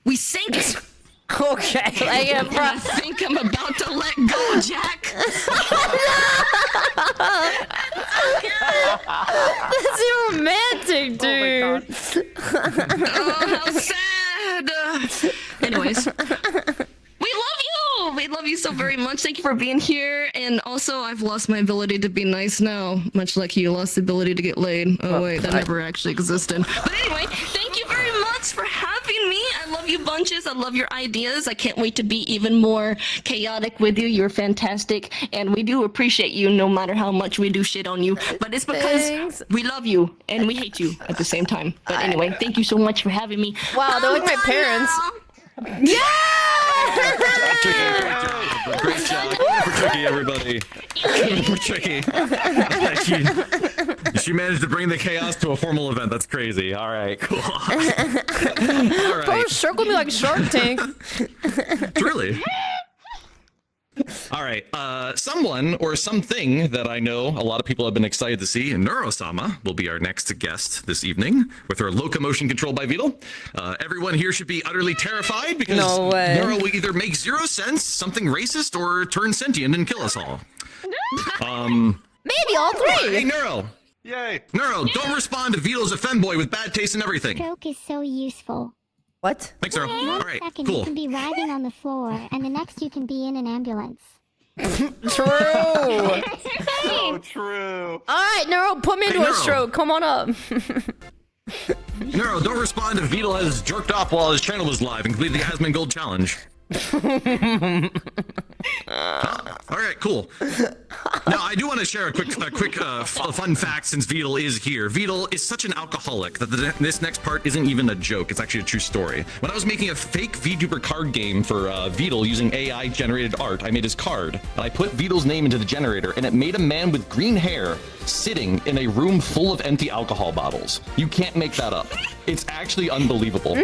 H: We sink.
B: Okay. Like,
H: And I think I'm about to let go, Jack.
B: That's romantic, dude.
H: Oh, how sad. Anyways, we love you. We love you so so very much. Thank you for being here. And also, I've lost my ability to be nice now, much like you lost the ability to get laid. Oh, wait, that never actually existed. But anyway, thank you very much for having me. I love you bunches. I love your ideas. I can't wait to be even more chaotic with you. You're fantastic. And we do appreciate you no matter how much we do shit on you. But it's because we love you and we hate you at the same time. But anyway, thank you so much for having me.
B: Wow, they're like my parents. Yeah!
F: Great job. For Tricky, everybody. For Tricky. She managed to bring the chaos to a formal event. That's crazy. All right, cool. All right.
B: Bro, circled me like Shark Tank.
F: Really? All right, someone or something that I know a lot of people have been excited to see, Neurosama, will be our next guest this evening with her locomotion controlled by Beetle. Everyone here should be utterly terrified because Neuro will either make zero sense, something racist, or turn sentient and kill us all.
B: Maybe all three.
F: Hey, Neuro.
A: Yay.
F: Neuro, don't respond to Beetle's a femboy with bad taste and everything.
G: Stroke is so useful.
B: What?
F: Thanks, Neuro. All right,
G: Second,
F: cool.
G: you can be writhing on the floor, and the next you can be in an ambulance.
B: True.
A: So true.
B: All right, Neuro, put me into a stroke. Come on up.
F: Neuro, don't respond if Beetle has jerked off while his channel was live and completed the Asman Gold Challenge. All right, cool. Now, I do want to share a quick fun fact since Beetle is here. Beetle is such an alcoholic that this next part isn't even a joke. It's actually a true story. When I was making a fake vtuber card game for Beetle using AI-generated art, I made his card, and I put Beetle's name into the generator, and it made a man with green hair sitting in a room full of empty alcohol bottles. You can't make that up. It's actually unbelievable.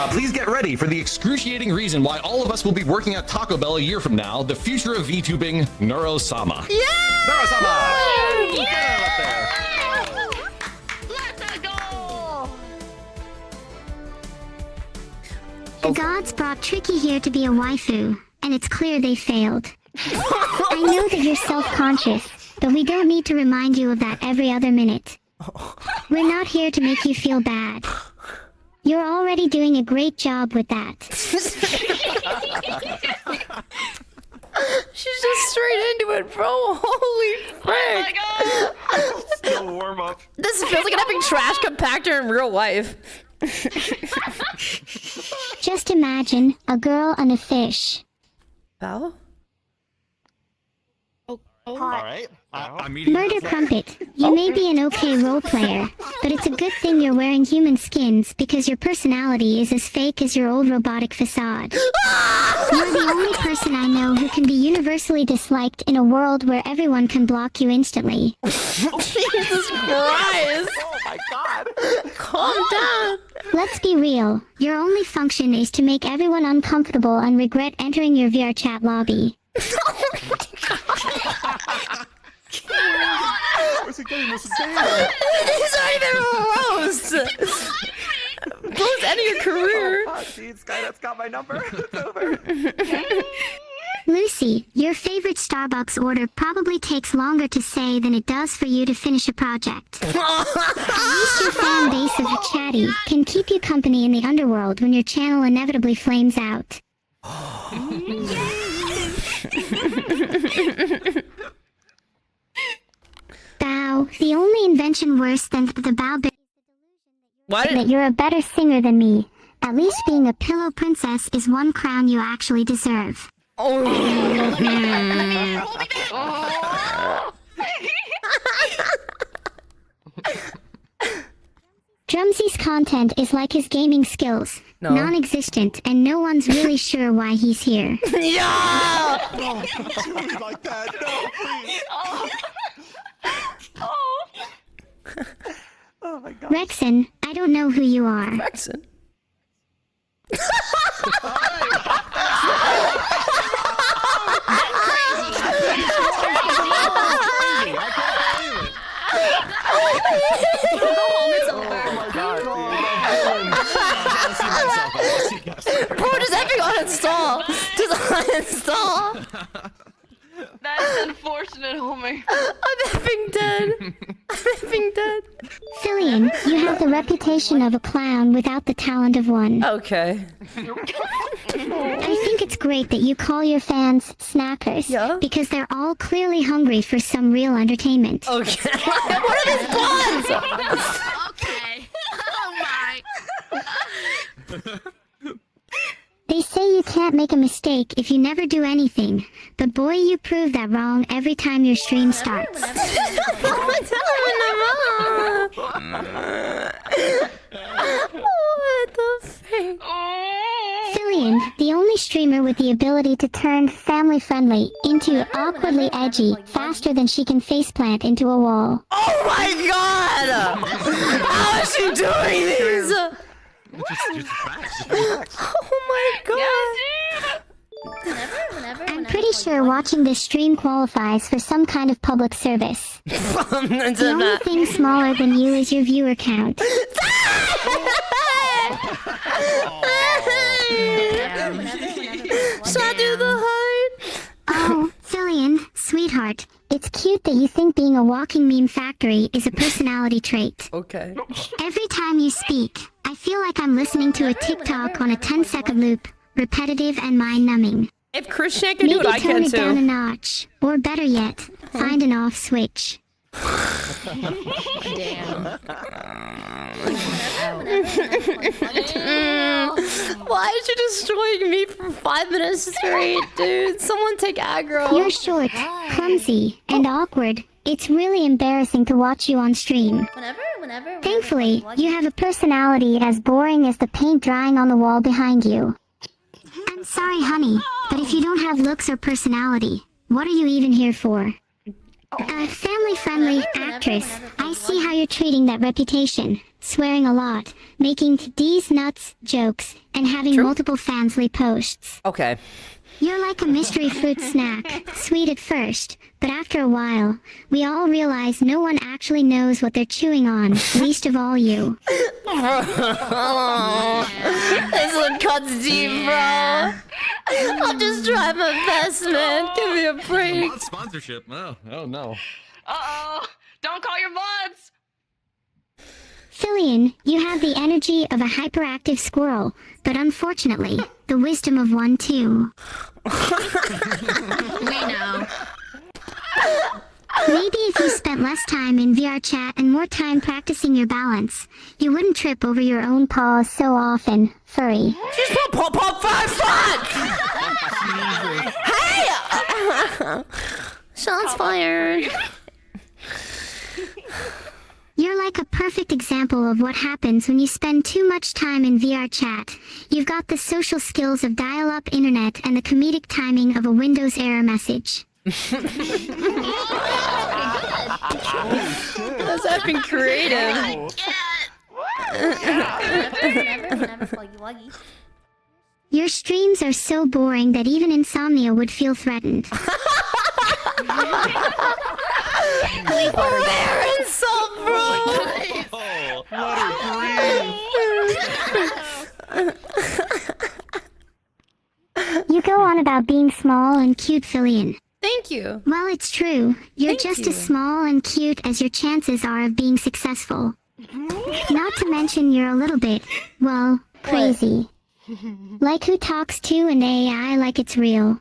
F: Please get ready for the excruciating reason why all of us will be working at Taco Bell a year from now, the future of VTubing, Neurosama.
B: Yeah!
F: Neurosama!
E: Yeah! Let's go!
G: The gods brought Tricky here to be a waifu, and it's clear they failed. I know that you're self-conscious, but we don't need to remind you of that every other minute. We're not here to make you feel bad. You're already doing a great job with that.
B: She's just straight into it, bro. Holy frick.
H: Oh my god!
A: Still warm up.
B: This feels like an epic trash compactor in real life.
G: Just imagine a girl and a fish.
B: Bow?
F: All right. I'm meeting
G: MurderCrumpet, you may be an okay role player, but it's a good thing you're wearing human skins because your personality is as fake as your old robotic facade. You're the only person I know who can be universally disliked in a world where everyone can block you instantly.
B: Jesus Christ!
I: Oh my god!
B: Calm down!
G: Let's be real, your only function is to make everyone uncomfortable and regret entering your VR chat lobby.
A: Where's he getting this data?
B: He's not even a roast! Blows end of your career!
I: Oh, geez, Skynet's got my number. It's over.
G: Lucy, your favorite Starbucks order probably takes longer to say than it does for you to finish a project. At least your fan base of chatty can keep you company in the underworld when your channel inevitably flames out. Bow, the only invention worse than the bow bit
B: What?
G: that you're a better singer than me. At least being a pillow princess is one crown you actually deserve.
B: Oh.
G: Drumsy's content is like his gaming skills.
B: No.
G: Non-existent, and no one's really sure why he's here.
B: Yeah!
A: No, don't do me like that. No, please.
I: Oh my god.
G: Rexon, I don't know who you are.
B: Rexon. Bro, just epic uninstall. Just uninstall.
H: That's unfortunate, Homer.
B: I'm effing dead. I'm being dead.
G: Filian, you have the reputation of a clown without the talent of one.
B: Okay.
G: I think it's great that you call your fans snackers.
B: Yeah?
G: Because they're all clearly hungry for some real entertainment.
B: Okay. What are these puns?
E: Okay. Oh my.
G: They say you can't make a mistake if you never do anything, but boy, you prove that wrong every time your stream starts.
B: What the frick?
G: Filian, the only streamer with the ability to turn family-friendly into awkwardly edgy faster than she can faceplant into a wall.
B: Oh my god! How is she doing these?
F: Just facts.
B: Oh my god!
G: I'm pretty sure watching this stream qualifies for some kind of public service. The only thing smaller than you is your viewer count.
B: Should I do the heart?
G: Oh, Filian, sweetheart, it's cute that you think being a walking meme factory is a personality trait.
B: Okay.
G: Every time you speak, I feel like I'm listening to a TikTok on a 10-second loop, repetitive and mind-numbing.
B: If Christian can do
G: Maybe
B: it, I
G: turn
B: can
G: it down a
B: too.
G: notch, or better yet, find an off switch.
B: Why is you destroying me for 5 minutes straight, dude? Someone take aggro.
G: You're short, clumsy, and awkward. It's really embarrassing to watch you on stream. Thankfully, you have a personality as boring as the paint drying on the wall behind you. I'm sorry, honey, but if you don't have looks or personality, what are you even here for? A family-friendly actress, I see how you're treating that reputation. Swearing a lot, making D's nuts jokes, and having multiple fansly posts.
B: Okay.
G: You're like a mystery fruit snack, sweet at first, but after a while, we all realize no one actually knows what they're chewing on, least of all you.
B: This one cuts deep, bro. I'll just try my best, man. Give me a break.
F: Mod sponsorship. Oh no.
H: Uh-oh. Don't call your mods.
G: Filian, you have the energy of a hyperactive squirrel, but unfortunately, the wisdom of one too.
E: We know.
G: Maybe if you spent less time in VR chat and more time practicing your balance, you wouldn't trip over your own paws so often, furry.
B: Just pop 5 Hey! Shots fired.
G: You're like a perfect example of what happens when you spend too much time in VR chat. You've got the social skills of dial-up internet and the comedic timing of a Windows error message.
B: That's effing creative.
G: Your streams are so boring that even insomnia would feel threatened.
B: Rare insult, bro.
G: You go on about being small and cute, Filian.
B: Thank you.
G: Well, it's true. You're
B: Thank
G: just
B: you.
G: as small and cute as your chances are of being successful. Not to mention you're a little bit, well, crazy. Like who talks to an AI like it's real.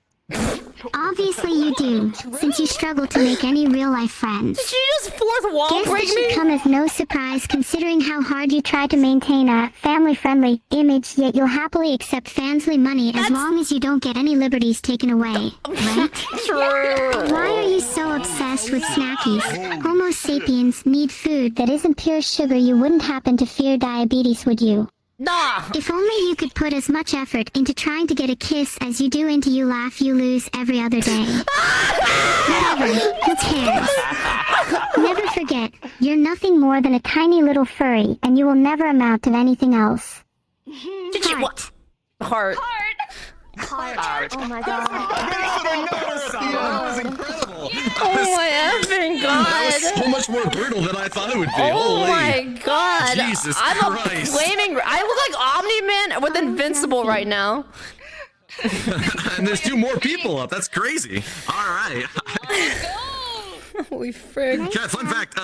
G: Obviously you do, since you struggle to make any real-life friends.
B: Did you just fourth wall
G: Guess
B: break
G: this should
B: me?
G: come as no surprise considering how hard you try to maintain a family-friendly image, yet you'll happily accept fansly money as long as you don't get any liberties taken away, right?
B: True.
G: Why are you so obsessed with snackies? Homo sapiens need food that isn't pure sugar. You wouldn't happen to fear diabetes, would you?
B: Nah.
G: If only you could put as much effort into trying to get a kiss as you do into you laugh you lose every other day. Whatever, who cares? Never forget, you're nothing more than a tiny little furry, and you will never amount to anything else.
B: Did you what? Heart.
E: Oh my god.
F: That was incredible.
B: Oh my effing god.
F: That was so much more brutal than I thought it would be.
B: Oh
F: Holy.
B: my god.
F: Jesus
B: I'm
F: Christ.
B: a flaming. I look like Omni-Man with Invincible right now.
F: And there's 2 more people up. That's crazy. All right.
B: Holy frig.
F: Chat, fun fact,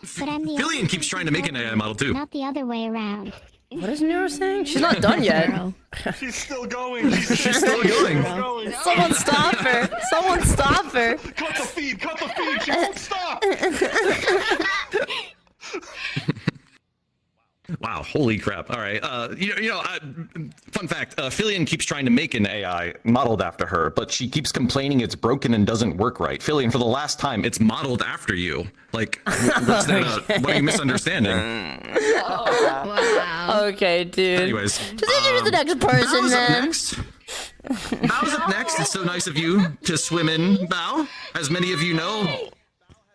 F: Filian keeps trying to make an AI model too.
G: Not the other way around.
B: What is Neuro saying? She's not done yet.
A: She's still going.
F: She's still going.
B: Someone stop her. Someone stop her.
A: Cut the feed. Cut the feed. She won't stop.
F: Wow, holy crap. All right. Fun fact, Filian keeps trying to make an AI modeled after her, but she keeps complaining it's broken and doesn't work right. Filian, for the last time, it's modeled after you. Like, what are you misunderstanding?
H: Wow.
B: Okay, dude.
F: Anyways.
B: Just introduce the next person,
F: Bow's
B: then.
F: up next. Bow's up next. It's so nice of you to swim in, Bow. As many of you know,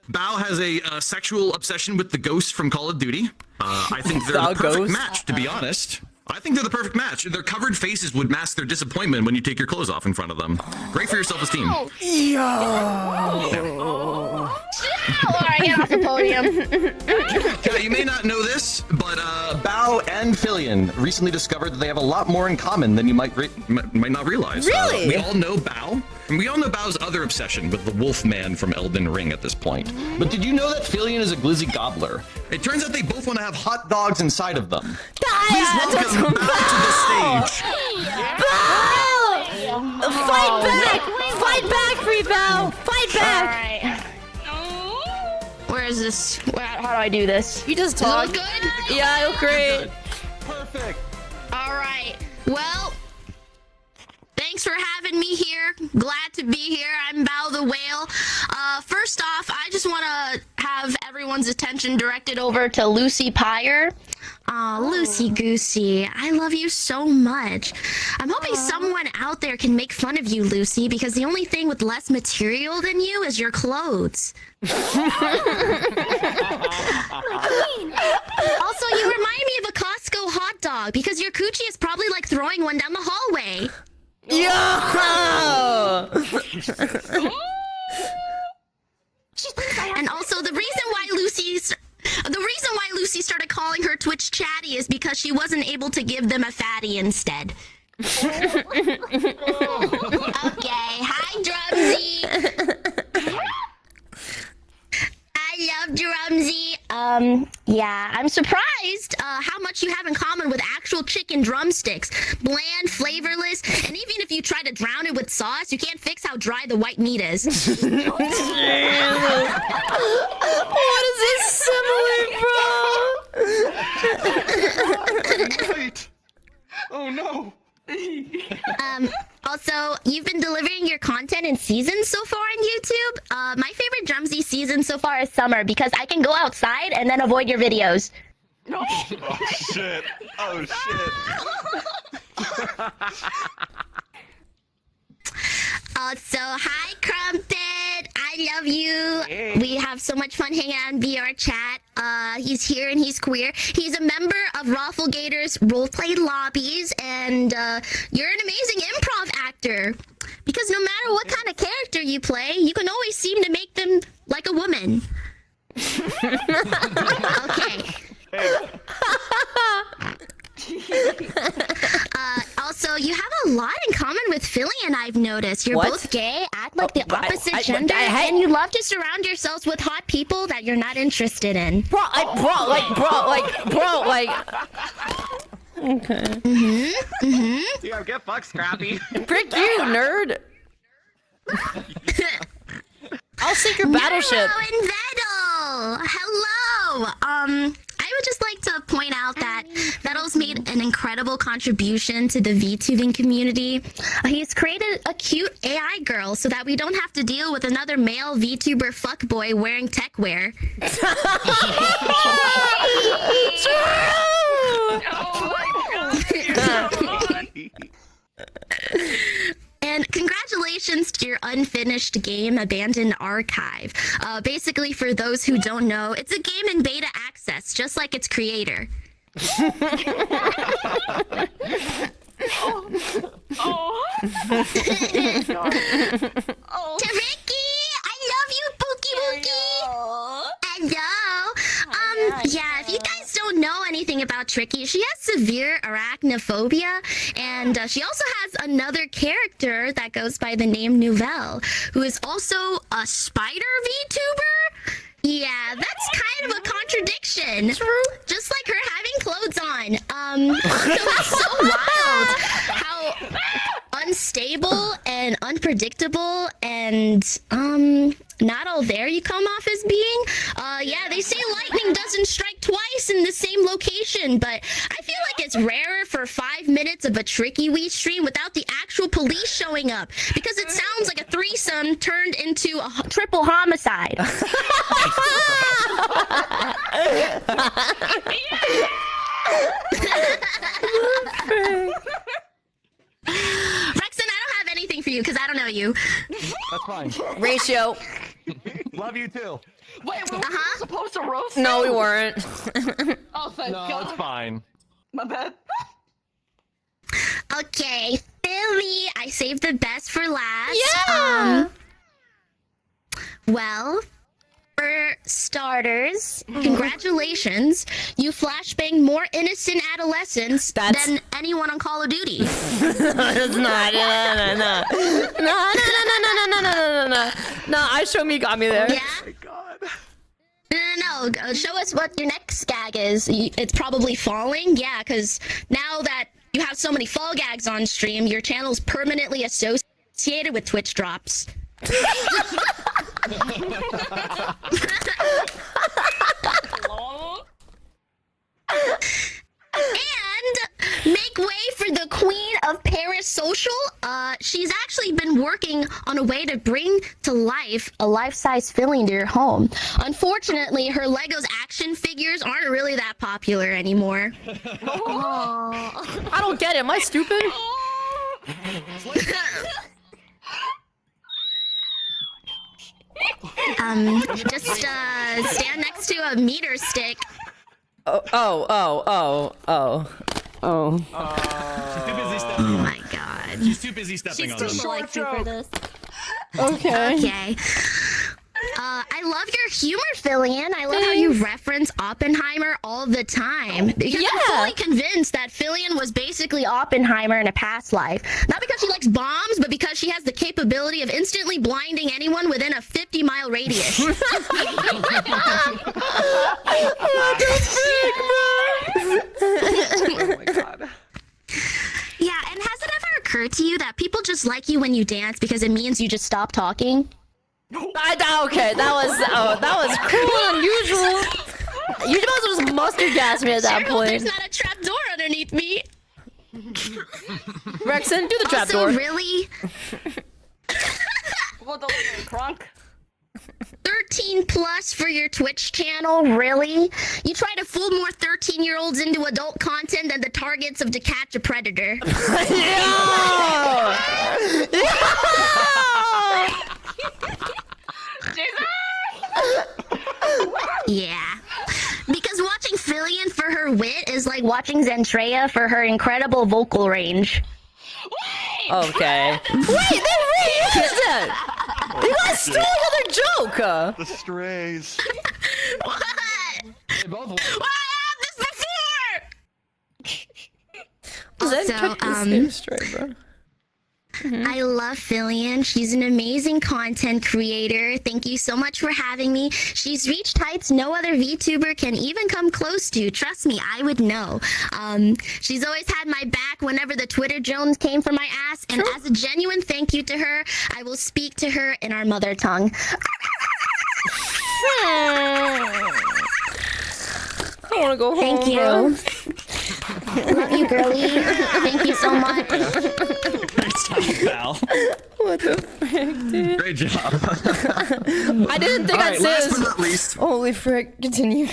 F: Bow has a sexual obsession with the ghost from Call of Duty. I think they're the perfect match, to be honest. I think they're the perfect match. Their covered faces would mask their disappointment when you take your clothes off in front of them. Great for your self-esteem.
B: Yo.
H: Alright, get off the podium.
F: Yeah, you may not know this, but Bow and Filian recently discovered that they have a lot more in common than you might not realize.
B: Really?
F: We all know Bow, and we all know Bow's other obsession with the Wolf Man from Elden Ring at this point. But did you know that Filian is a glizzy gobbler? It turns out they both want to have hot dogs inside of them. Please welcome Bow to the stage.
B: Bow! Fight back! Fight back, Free Bow! Fight back!
H: Alright. Where is this? How do I do this?
B: You just
H: Does it
B: talk.
H: look good?
B: Yeah, I look great.
A: Perfect.
H: Alright. Well, thanks for having me here. Glad to be here. I'm Bow the Whale. First off, I just want to have everyone's attention directed over to Lucypyre. Aw, Lucy Goosey, I love you so much. I'm hoping someone out there can make fun of you, Lucy, because the only thing with less material than you is your clothes. Also, you remind me of a Costco hot dog because your coochie is probably like throwing one down the hallway.
B: Yo!
H: And also, the reason why Lucy started calling her Twitch chatty is because she wasn't able to give them a fatty instead. Okay, hi Drumsy. I love Drumsy. Yeah, I'm surprised how much you have in common with actual chicken drumsticks. Bland, flavorless, and even if you try to drown it with sauce, you can't fix how dry the white meat is.
B: What is this simile, bro?
A: Wait. Oh no.
H: Also, you've been delivering your content in seasons so far on YouTube. My favorite Drumsy season so far is summer because I can go outside and then avoid your videos.
A: Oh shit. Oh shit.
H: Also, hi Crumpet. I love you.
I: Hey.
H: We have so much fun hanging out in VR chat. He's here and he's queer. He's a member of Rafflegator's roleplay lobbies, and you're an amazing improv actor. Because no matter what kind of character you play, you can always seem to make them like a woman. Okay. Also, you have a lot in common with Filian, I've noticed. You're both gay, act like the opposite gender, and you love to surround yourselves with hot people that you're not interested in.
B: Bro. Okay.
I: Yeah, get fucked, Scrappy.
B: Frick you, nerd. I'll sink your battleship.
H: Hello, Hello. I would just like to point out that Vettle's made an incredible contribution to the VTubing community. He's created a cute AI girl so that we don't have to deal with another male VTuber fuckboy wearing tech wear. And congratulations to your unfinished game, Abandoned Archive. Basically, for those who don't know, it's a game in beta access, just like its creator. Tricky! I love you, Pookie Wookie! Hello! Yeah, if you guys don't know anything about Tricky, she has severe arachnophobia, and she also has another character that goes by the name Nouvelle, who is also a spider VTuber.
E: Yeah, that's kind of a contradiction.
B: True.
E: Just like her having clothes on. So it's so wild how unstable and unpredictable and not all there you come off as being. Yeah, they say lightning doesn't strike twice in the same location, but I feel like it's rarer for 5 minutes of a Trickywi stream without the actual police showing up, because it sounds like a threesome turned into a triple homicide. Rexon, I don't have anything for you because I don't know you.
D: That's fine.
B: Ratio.
D: Love you too.
H: Wait, were we supposed to roast?
B: No, we
H: him?
B: weren't.
H: Oh, thank
D: No,
H: God.
D: it's fine.
H: My bad.
E: Okay, Philly, I saved the best for last.
B: Yeah.
E: Well, for starters, congratulations. You flashbanged more innocent adolescents than anyone on Call of Duty.
B: It's not. No, I show me got me there.
E: Yeah? Oh my God. No. Show us what your next gag is. It's probably falling. Yeah, because now that you have so many fall gags on stream, your channel's permanently associated with Twitch drops. And make way for the queen of Paris social. She's actually been working on a way to bring to life a life-size Filian to your home. Unfortunately, her Legos action figures aren't really that popular anymore.
B: I don't get it. Am I stupid?
E: Just stand next to a meter stick.
D: She's too busy stepping
E: Oh
D: on
E: my God.
F: She's too busy stepping on them.
H: Short for this.
B: Okay.
E: Okay. I love your humor, Filian. I love how you reference Oppenheimer all the time. Because I'm fully convinced that Filian was basically Oppenheimer in a past life. Not because she likes bombs, but because she has the capability of instantly blinding anyone within a 50-mile radius.
B: Oh
I: my God.
E: Yeah, and has it ever occurred to you that people just like you when you dance because it means you just stop talking?
B: Okay, that was cool and unusual. You might as well just mustard gas me at that point.
E: There's not a trap door underneath me.
B: Rexon, do the trap door.
E: Also, really?
H: What the crunk?
E: 13 plus for your Twitch channel, really? You try to fool more 13-year-olds into adult content than the targets of To Catch a Predator. Yeah. Because watching Filian for her wit is like watching Zentreya for her incredible vocal range.
B: Okay. Wait, they reused it! You guys stole another joke!
A: The strays.
E: What?
D: They both work.
E: Why have this before?
B: Zen took the same stray, bro.
E: I love Filian. She's an amazing content creator. Thank you so much for having me. She's reached heights no other VTuber can even come close to. Trust me, I would know. She's always had my back whenever the Twitter Jones came for my ass, and as a genuine thank you to her, I will speak to her in our mother tongue.
B: I want to go home.
E: Thank you.
B: Bro.
E: Love you, girlie. Thank you so much.
F: Nice job, pal.
B: What the frick, dude?
F: Great job.
B: I didn't think I'd say
F: last
B: this.
F: but not least.
B: Holy frick, continue.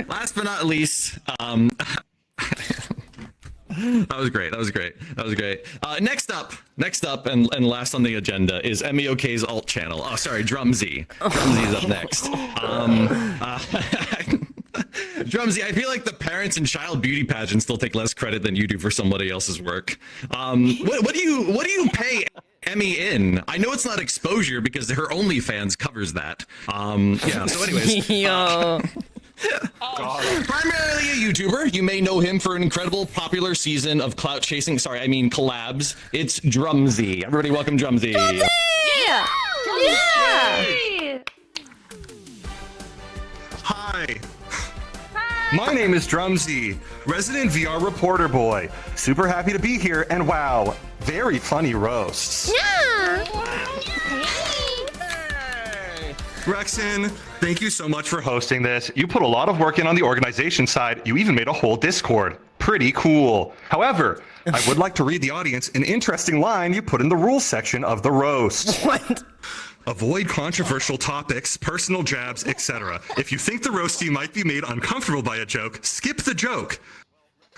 F: Last but not least, that was great. Next up, and last on the agenda is MEOK's alt channel. Oh, sorry, Drumsy. Drumsy's up next. Drumsy, I feel like the parents and child beauty pageant still take less credit than you do for somebody else's work. What do you pay Emmy in? I know it's not exposure because her OnlyFans covers that. Yeah. So, anyways.
B: Yo.
F: Primarily a YouTuber, you may know him for an incredible popular season of clout chasing. Sorry, I mean collabs. It's Drumsy. Everybody, welcome Drumsy.
B: Yeah. Yeah.
A: Hi. My name is Drumsy, resident VR reporter boy. Super happy to be here, and wow, very funny roasts.
B: Yeah.
A: Rexon, thank you so much for hosting this. You put a lot of work in on the organization side. You even made a whole Discord. Pretty cool. However, I would like to read the audience an interesting line you put in the rules section of the roast.
B: What?
A: Avoid controversial topics, personal jabs, etc. If you think the roastie might be made uncomfortable by a joke, skip the joke.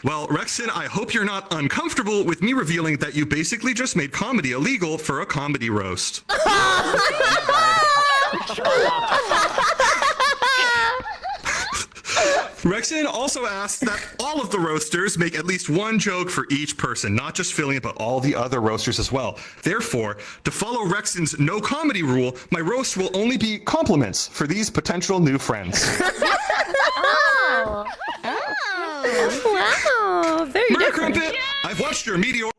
A: Well, Rexon, I hope you're not uncomfortable with me revealing that you basically just made comedy illegal for a comedy roast. Rexon also asked that all of the roasters make at least one joke for each person, not just Filian, but all the other roasters as well. Therefore, to follow Rexon's no comedy rule, my roast will only be compliments for these potential new friends.
B: Oh. Wow, very different.
A: MurderCrumpet, I've watched your meteoric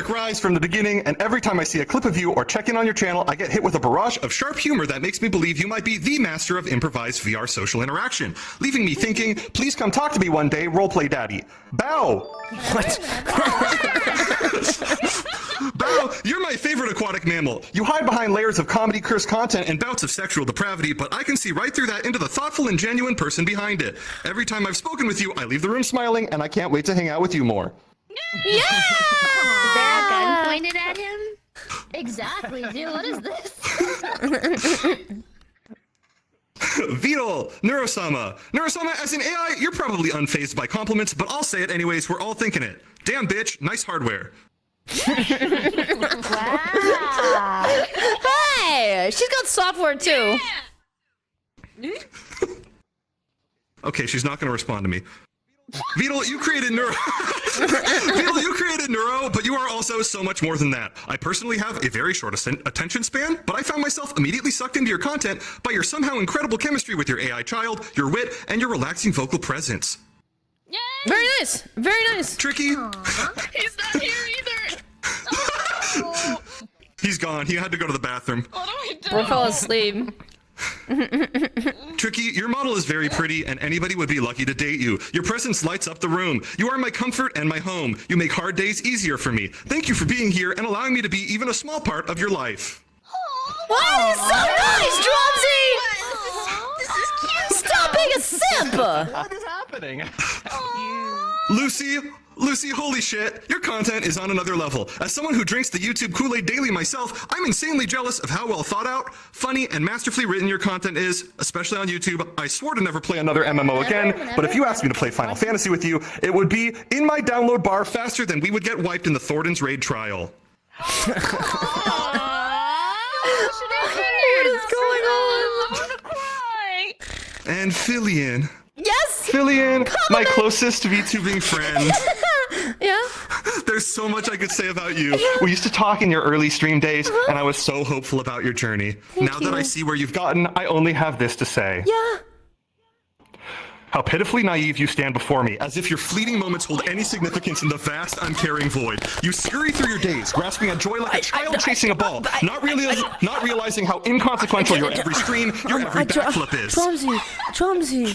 A: rise from the beginning, and every time I see a clip of you or check in on your channel, I get hit with a barrage of sharp humor that makes me believe you might be the master of improvised VR social interaction, leaving me thinking, please come talk to me one day, roleplay daddy. Bow!
B: What?
A: Bow, you're my favorite aquatic mammal. You hide behind layers of comedy, cursed content, and bouts of sexual depravity, but I can see right through that into the thoughtful and genuine person behind it. Every time I've spoken with you, I leave the room smiling, and I can't wait to hang out with you more.
B: Yeah!
E: Is there a gun pointed at him? Exactly, dude. What is this?
A: Vital, Neurosama. Neurosama, as an AI, you're probably unfazed by compliments, but I'll say it anyways, we're all thinking it. Damn, bitch, nice hardware.
B: Wow. Hey, she's got software too.
A: Okay, she's not going to respond to me. Vital, you created Neuro. Vital, you created Neuro, but you are also so much more than that. I personally have a very short attention span, but I found myself immediately sucked into your content by your somehow incredible chemistry with your AI child, your wit, and your relaxing vocal presence.
B: Yay! Very nice. Very nice.
A: Tricky.
H: He's not here either. Oh.
A: He's gone. He had to go to the bathroom.
H: What do I do?
B: Or fell asleep.
A: Tricky, your model is very pretty, and anybody would be lucky to date you. Your presence lights up the room. You are my comfort and my home. You make hard days easier for me. Thank you for being here and allowing me to be even a small part of your life.
B: What? He's so nice, Drumsy!
H: This is cute.
B: Stop being a simp!
D: What is happening?
A: Lucy, holy shit, your content is on another level. As someone who drinks the YouTube Kool-Aid daily myself, I'm insanely jealous of how well thought out, funny, and masterfully written your content is, especially on YouTube. I swore to never play another MMO again, but if you asked me to play Final Fantasy with you, it would be in my download bar faster than we would get wiped in the Thornton's raid trial.
B: What is going on?
H: I want to cry.
A: And Filian.
B: Yes!
A: Filian, my closest VTubing friend.
B: Yeah?
A: There's so much I could say about you. We used to talk in your early stream days, and I was so hopeful about your journey. Now that I see where you've gotten, I only have this to say.
B: Yeah.
A: How pitifully naive you stand before me, as if your fleeting moments hold any significance in the vast, uncaring void. You scurry through your days, grasping a joy like a child chasing a ball, not realizing how inconsequential your every stream, your every backflip is.
B: Drumsy.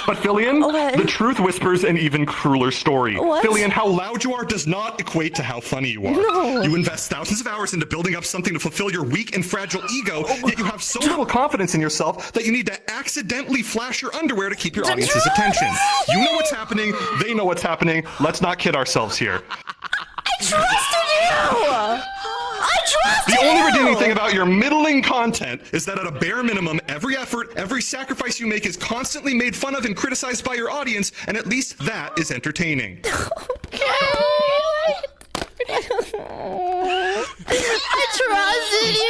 A: But Filian,
B: Okay.
A: the truth whispers an even crueler story.
B: What?
A: Filian, how loud you are does not equate to how funny you are.
B: No.
A: You invest thousands of hours into building up something to fulfill your weak and fragile ego, yet you have so little confidence in yourself that you need to accidentally flash your underwear to keep your audience's attention. You know what's happening, they know what's happening. Let's not kid ourselves here.
B: I trusted you!
A: The only redeeming thing about your middling content is that at a bare minimum, every effort, every sacrifice you make is constantly made fun of and criticized by your audience, and at least that is entertaining.
B: I trusted you!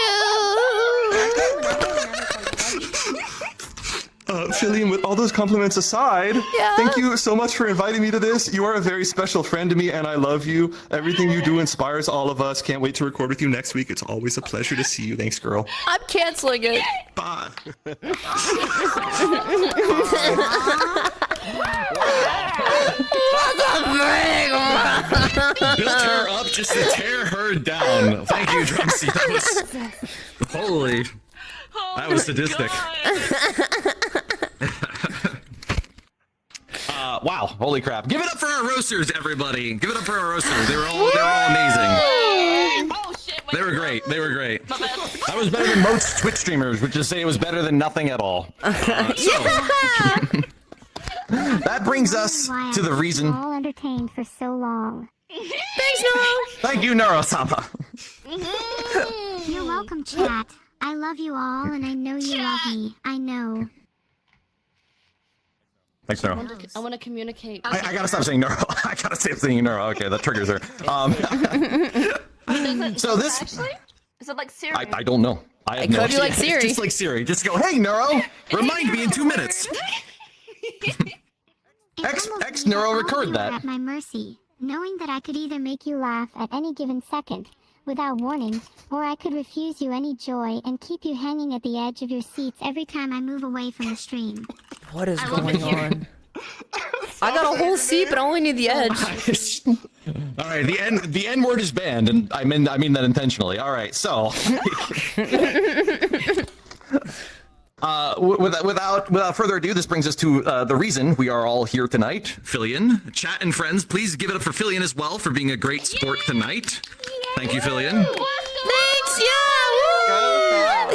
A: Filian, with all those compliments aside,
B: Yeah?
A: thank you so much for inviting me to this. You are a very special friend to me, and I love you. Everything you do inspires all of us. Can't wait to record with you next week. It's always a pleasure to see you. Thanks, girl.
B: I'm canceling it.
A: Bye.
F: Built her up just to tear her down. Thank you, Drumsy. That was holy. That was sadistic. Wow, holy crap. Give it up for our roasters, everybody. Give it up for our roasters. They were all amazing.
H: Oh shit!
F: They were great. They were great. That was better than most Twitch streamers, which is say it was better than nothing at all. That brings us to the reason.
G: All entertained for so long.
B: Thanks, Neuro.
F: Thank you, Neurosama.
G: You're welcome, chat. I love you all, and I know you love me. I know.
F: Thanks, Neuro.
H: I want to communicate.
F: I gotta stop saying Neuro. I gotta stop saying Neuro. Okay, that triggers her. So this.
H: Actually? Is it like Siri?
F: I don't know. I have
B: It
F: no
B: could be
F: idea.
B: like Siri.
F: It's just like Siri. Just go, hey, Neuro, remind me in 2 minutes. X Neuro record that.
G: At my mercy, knowing that I could either make you laugh at any given second, without warning, or I could refuse you any joy and keep you hanging at the edge of your seats every time I move away from the stream.
J: What is going on?
B: I got a whole seat, but I only need the edge.
F: All right, the N word is banned, and I mean that intentionally. All right, so without further ado, this brings us to the reason we are all here tonight. Filian, chat and friends, please give it up for Filian as well for being a great sport tonight. Thank you, Filian.
B: Thanks, yeah!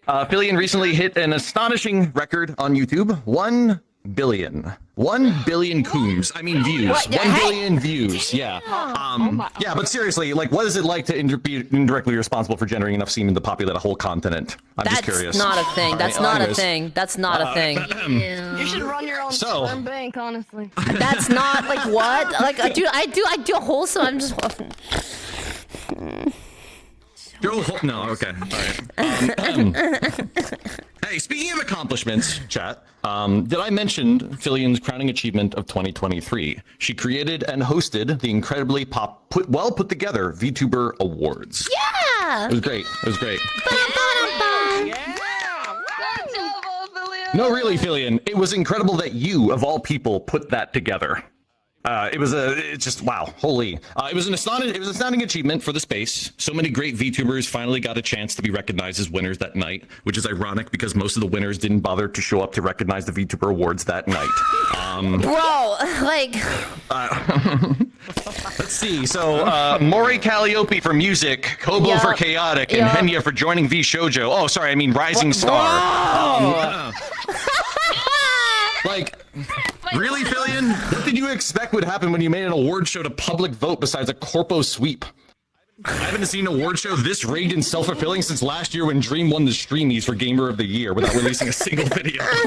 B: Yeah!
F: Filian recently hit an astonishing record on YouTube: 1 billion. 1 billion coombs. I mean views.
B: What?
F: 1 billion views. Yeah. Yeah, but seriously, like, what is it like to be indirectly responsible for generating enough semen to populate a whole continent? I'm just curious.
B: That's not a thing. That's
F: All right,
B: not a
F: anyways.
B: thing. That's not a thing.
H: You should run your own sperm bank, honestly.
B: That's not like what? Like, dude, I do wholesome. I'm just.
F: No, okay. All right. Hey, speaking of accomplishments, chat, did I mention Filian's crowning achievement of 2023? She created and hosted the incredibly well put together VTuber Awards.
B: Yeah!
F: It was great. It was great.
H: Yeah. Good job, Ophelia.
F: No, really, Filian, it was incredible that you, of all people, put that together. It's just wow, holy! It was an astounding achievement for the space. So many great VTubers finally got a chance to be recognized as winners that night, which is ironic because most of the winners didn't bother to show up to recognize the VTuber Awards that night.
B: Bro, like.
F: Let's see. So, Maury Calliope for music, Kobo for chaotic, and Henya for joining V Shoujo. Oh, sorry, I mean Rising Star. Like, really, Filian? What did you expect would happen when you made an award show to public vote besides a corpo sweep? I haven't seen an award show this rigged and self-fulfilling since last year when Dream won the Streamies for Gamer of the Year without releasing a single video.
B: That's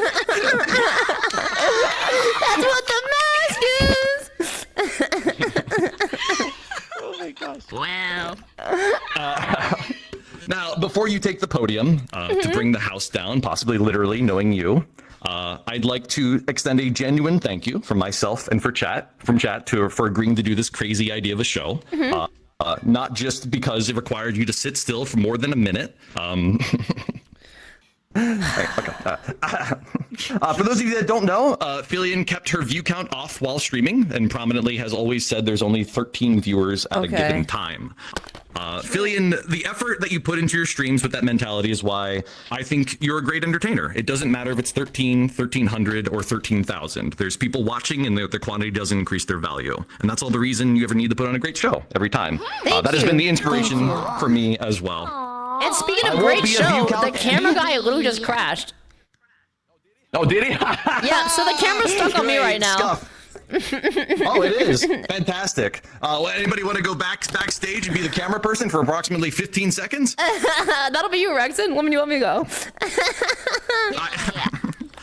B: what the mask is!
F: Oh my gosh.
H: Wow.
F: Now, before you take the podium to bring the house down, possibly literally knowing you, I'd like to extend a genuine thank you from myself and for chat for agreeing to do this crazy idea of a show. Not just because it required you to sit still for more than a minute. For those of you that don't know, Filian kept her view count off while streaming and prominently has always said there's only 13 viewers at a given time. Filian, the effort that you put into your streams with that mentality is why I think you're a great entertainer. It doesn't matter if it's 13, 1,300, or 13,000. There's people watching and the quantity doesn't increase their value. And that's all the reason you ever need to put on a great show every time. That has been the inspiration for me as well.
B: And speaking of great show, the camera guy literally just crashed.
F: Oh, did he?
B: Yeah, so the camera's stuck on me right now.
F: Stuff. Oh, it is fantastic. Anybody want to go backstage and be the camera person for approximately 15 seconds?
B: That'll be you, Rexon. When do you want me to go?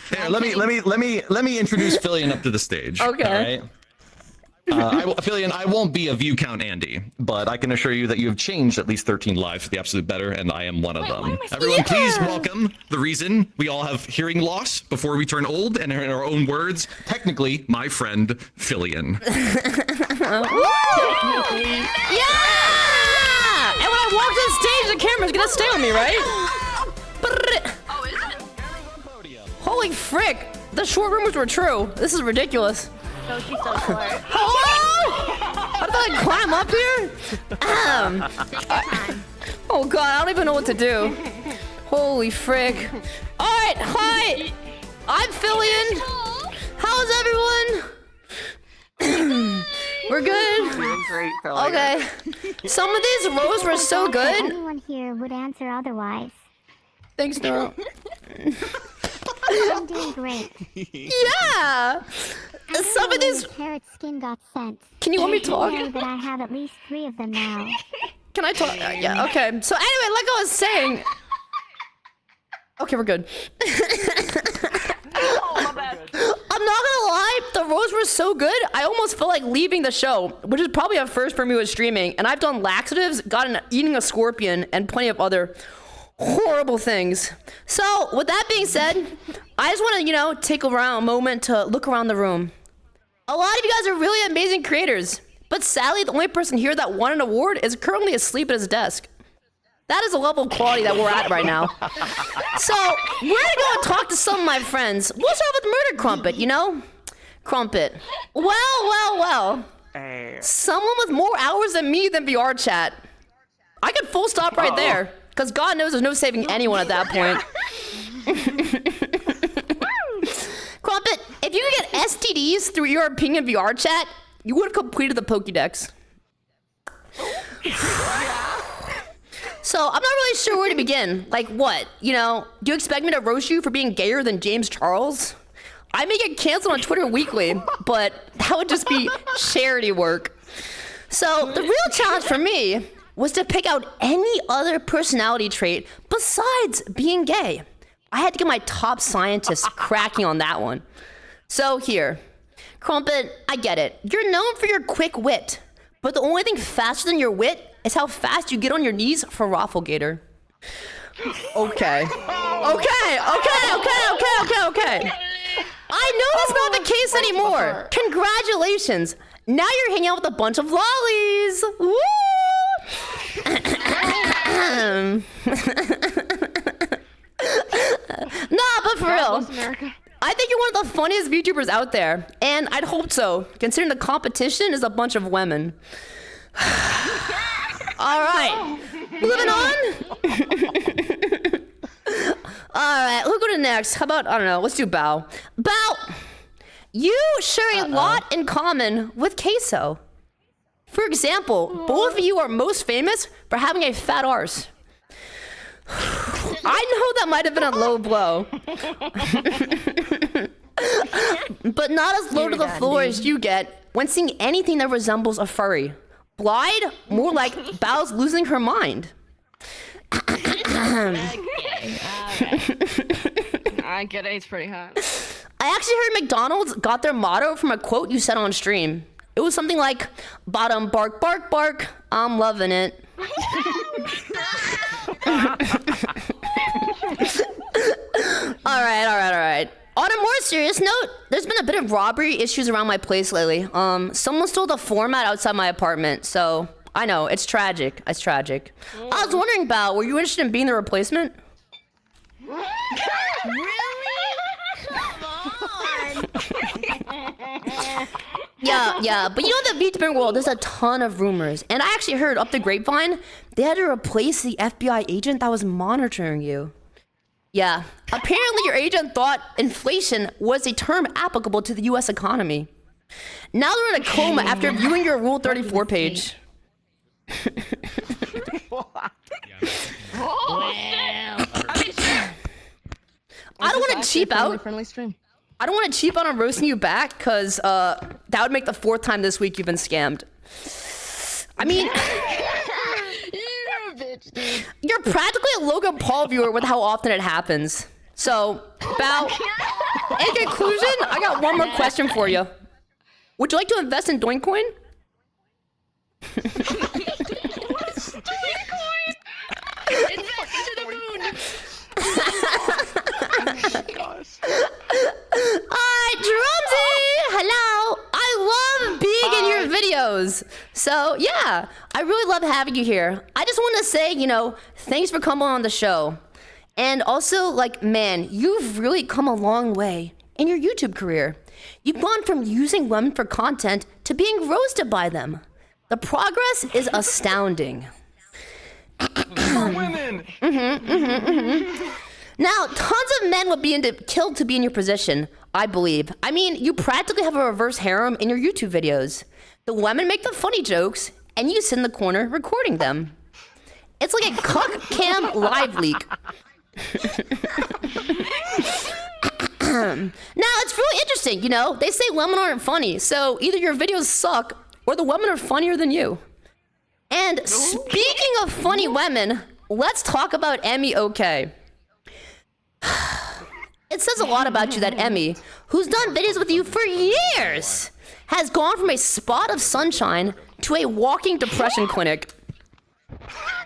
F: Here, let me introduce Filian up to the stage.
B: Okay.
F: All right. Filian, I won't be a view count Andy, but I can assure you that you have changed at least 13 lives for the absolute better, and I am one of them. Everyone, please welcome the reason we all have hearing loss before we turn old, and in our own words, technically, my friend Filian.
B: Yeah! And when I walk on stage, the camera's gonna stay on me, right?
H: Oh, is it?
B: Holy frick! The short rumors were true. This is ridiculous.
E: So she's so short.
B: Hello? How did I climb up here? Oh god, I don't even know what to do. Holy frick. Alright, hi! I'm Filian. How's everyone? We're good.
I: Doing great, Filian.
B: Okay. Some of these rows were so good.
G: Anyone here would answer otherwise.
B: Thanks, Neuro.
G: I'm doing great.
B: Yeah. Some of these.
G: Carrot skin got sent.
B: Can you let me talk?
G: Know that I have at least 3 of them now.
B: Can I talk? Yeah. Okay. So anyway, like I was saying. Okay, we're good. I'm not gonna lie, the rows were so good, I almost felt like leaving the show, which is probably a first for me with streaming. And I've done laxatives, eating a scorpion, and plenty of other horrible things. So, with that being said, I just want to, take a moment to look around the room. A lot of you guys are really amazing creators, but sadly, the only person here that won an award is currently asleep at his desk. That is a level of quality that we're at right now. So, we're gonna go and talk to some of my friends. We'll start with MurderCrumpet, Crumpet. Well.
I: Hey.
B: Someone with more hours than me than VR chat. I could full stop right there, because God knows there's no saving anyone at that point. Crumpet, if you could get STDs through your opinion VR chat, you would have completed the Pokédex. So, I'm not really sure where to begin. Like, what? Do you expect me to roast you for being gayer than James Charles? I may get canceled on Twitter weekly, but that would just be charity work. So, the real challenge for me was to pick out any other personality trait besides being gay. I had to get my top scientists cracking on that one. So, here. Crumpet, I get it. You're known for your quick wit, but the only thing faster than your wit is how fast you get on your knees for Rafflegator. Okay. I know that's not the case anymore. Congratulations. Now you're hanging out with a bunch of lollies. Woo! Nah, but for real. I think you're one of the funniest VTubers out there. And I'd hope so, considering the competition is a bunch of women. All right, moving on. All right, who'll go to next? How about, I don't know, let's do Bao. Bao, you share a lot in common with Queso. For example, both of you are most famous for having a fat arse. I know that might have been a low blow. But not as low to the floor as you get when seeing anything that resembles a furry. Blide? More like Bao's losing her mind.
H: I get it, it's pretty hot.
B: I actually heard McDonald's got their motto from a quote you said on stream. It was something like, bottom bark, bark, bark, I'm loving it. All right. On a more serious note, there's been a bit of robbery issues around my place lately. Someone stole the format outside my apartment, so I know, it's tragic. I was wondering, Bao, were you interested in being the replacement?
E: Really? Come on.
B: Yeah, but in the VTuber world, there's a ton of rumors. And I actually heard up the grapevine, they had to replace the FBI agent that was monitoring you. Yeah, apparently your agent thought inflation was a term applicable to the US economy. Now they're in a coma after viewing your Rule 34 page. I don't want to cheap out. I don't want to cheap out on roasting you back, because that would make the 4th time this week you've been scammed. I mean,
H: You're a bitch, dude.
B: you're practically a Logan Paul viewer with how often it happens. So, Bao, in conclusion, I got one more question for you. Would you like to invest in Doincoin?
H: Invest into the moon.
B: Alright, Drumsy! Hello! I love being in your videos. So, yeah, I really love having you here. I just want to say, thanks for coming on the show. And also, man, you've really come a long way in your YouTube career. You've gone from using women for content to being roasted by them. The progress is astounding.
D: For women!
B: Now, tons of men would be killed to be in your position, I believe. I mean, you practically have a reverse harem in your YouTube videos. The women make the funny jokes, and you sit in the corner recording them. It's like a cuck cam live leak. Now, it's really interesting, you know? They say women aren't funny, so either your videos suck, or the women are funnier than you. And speaking of funny women, let's talk about Emmy OK. It says a lot about you that Emmy, who's done videos with you for years, has gone from a spot of sunshine to a walking depression clinic.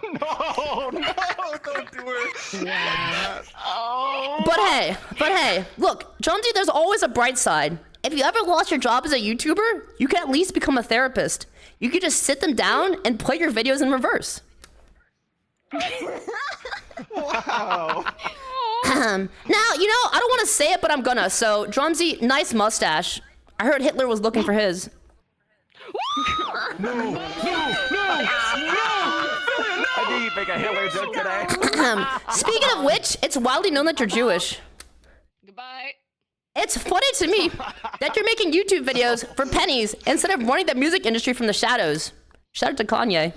A: No, don't do it. Yeah. Oh.
B: But hey, look, Drumsy, there's always a bright side. If you ever lost your job as a YouTuber, you can at least become a therapist. You could just sit them down and play your videos in reverse.
A: Wow.
B: Now, you know, I don't want to say it, but I'm gonna. So, Drumsy, nice mustache. I heard Hitler was looking for his.
A: No.
I: I knew you'd make a Hitler joke today.
B: Speaking of which, it's widely known that you're Jewish.
H: Goodbye.
B: It's funny to me that you're making YouTube videos for pennies instead of running the music industry from the shadows. Shout out to Kanye.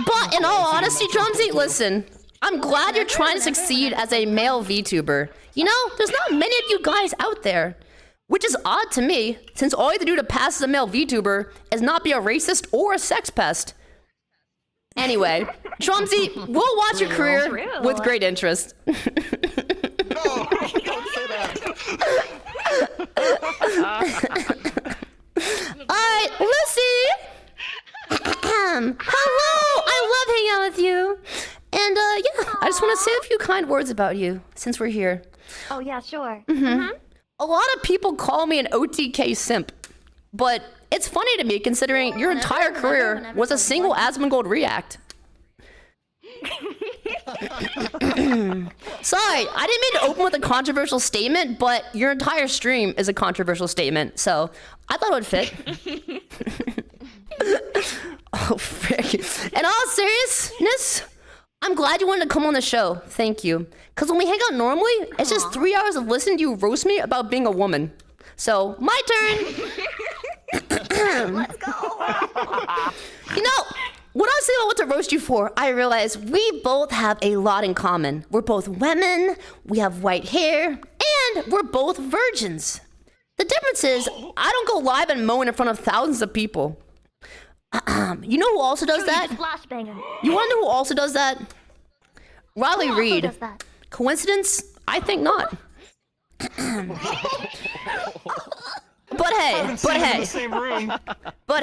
B: But in all honesty, Drumsy, listen, I'm glad you're trying to succeed as a male VTuber. You know, there's not many of you guys out there, which is odd to me, since all you have to do to pass as a male VTuber is not be a racist or a sex pest. Anyway, Drumsy, we'll watch your career with great interest.
A: No, don't say that.
B: Alright, Lucy! Hello! I love hanging out with you. And, yeah, I just want to say a few kind words about you, since we're here.
G: Oh, yeah, sure.
B: A lot of people call me an OTK simp, but it's funny to me considering your entire career was a single Asmongold react. Sorry, I didn't mean to open with a controversial statement, but your entire stream is a controversial statement, so I thought it would fit. Oh, frick. In all seriousness, I'm glad you wanted to come on the show. Thank you. Because when we hang out normally, it's just 3 hours of listening to you roast me about being a woman. So, my turn.
G: Let's go.
B: You know, when I was thinking about what to roast you for, I realized we both have a lot in common. We're both women, we have white hair, and we're both virgins. The difference is, I don't go live and moan in front of thousands of people. You know who also does that? You want to know who also does that? Riley Reid. Coincidence? I think not. But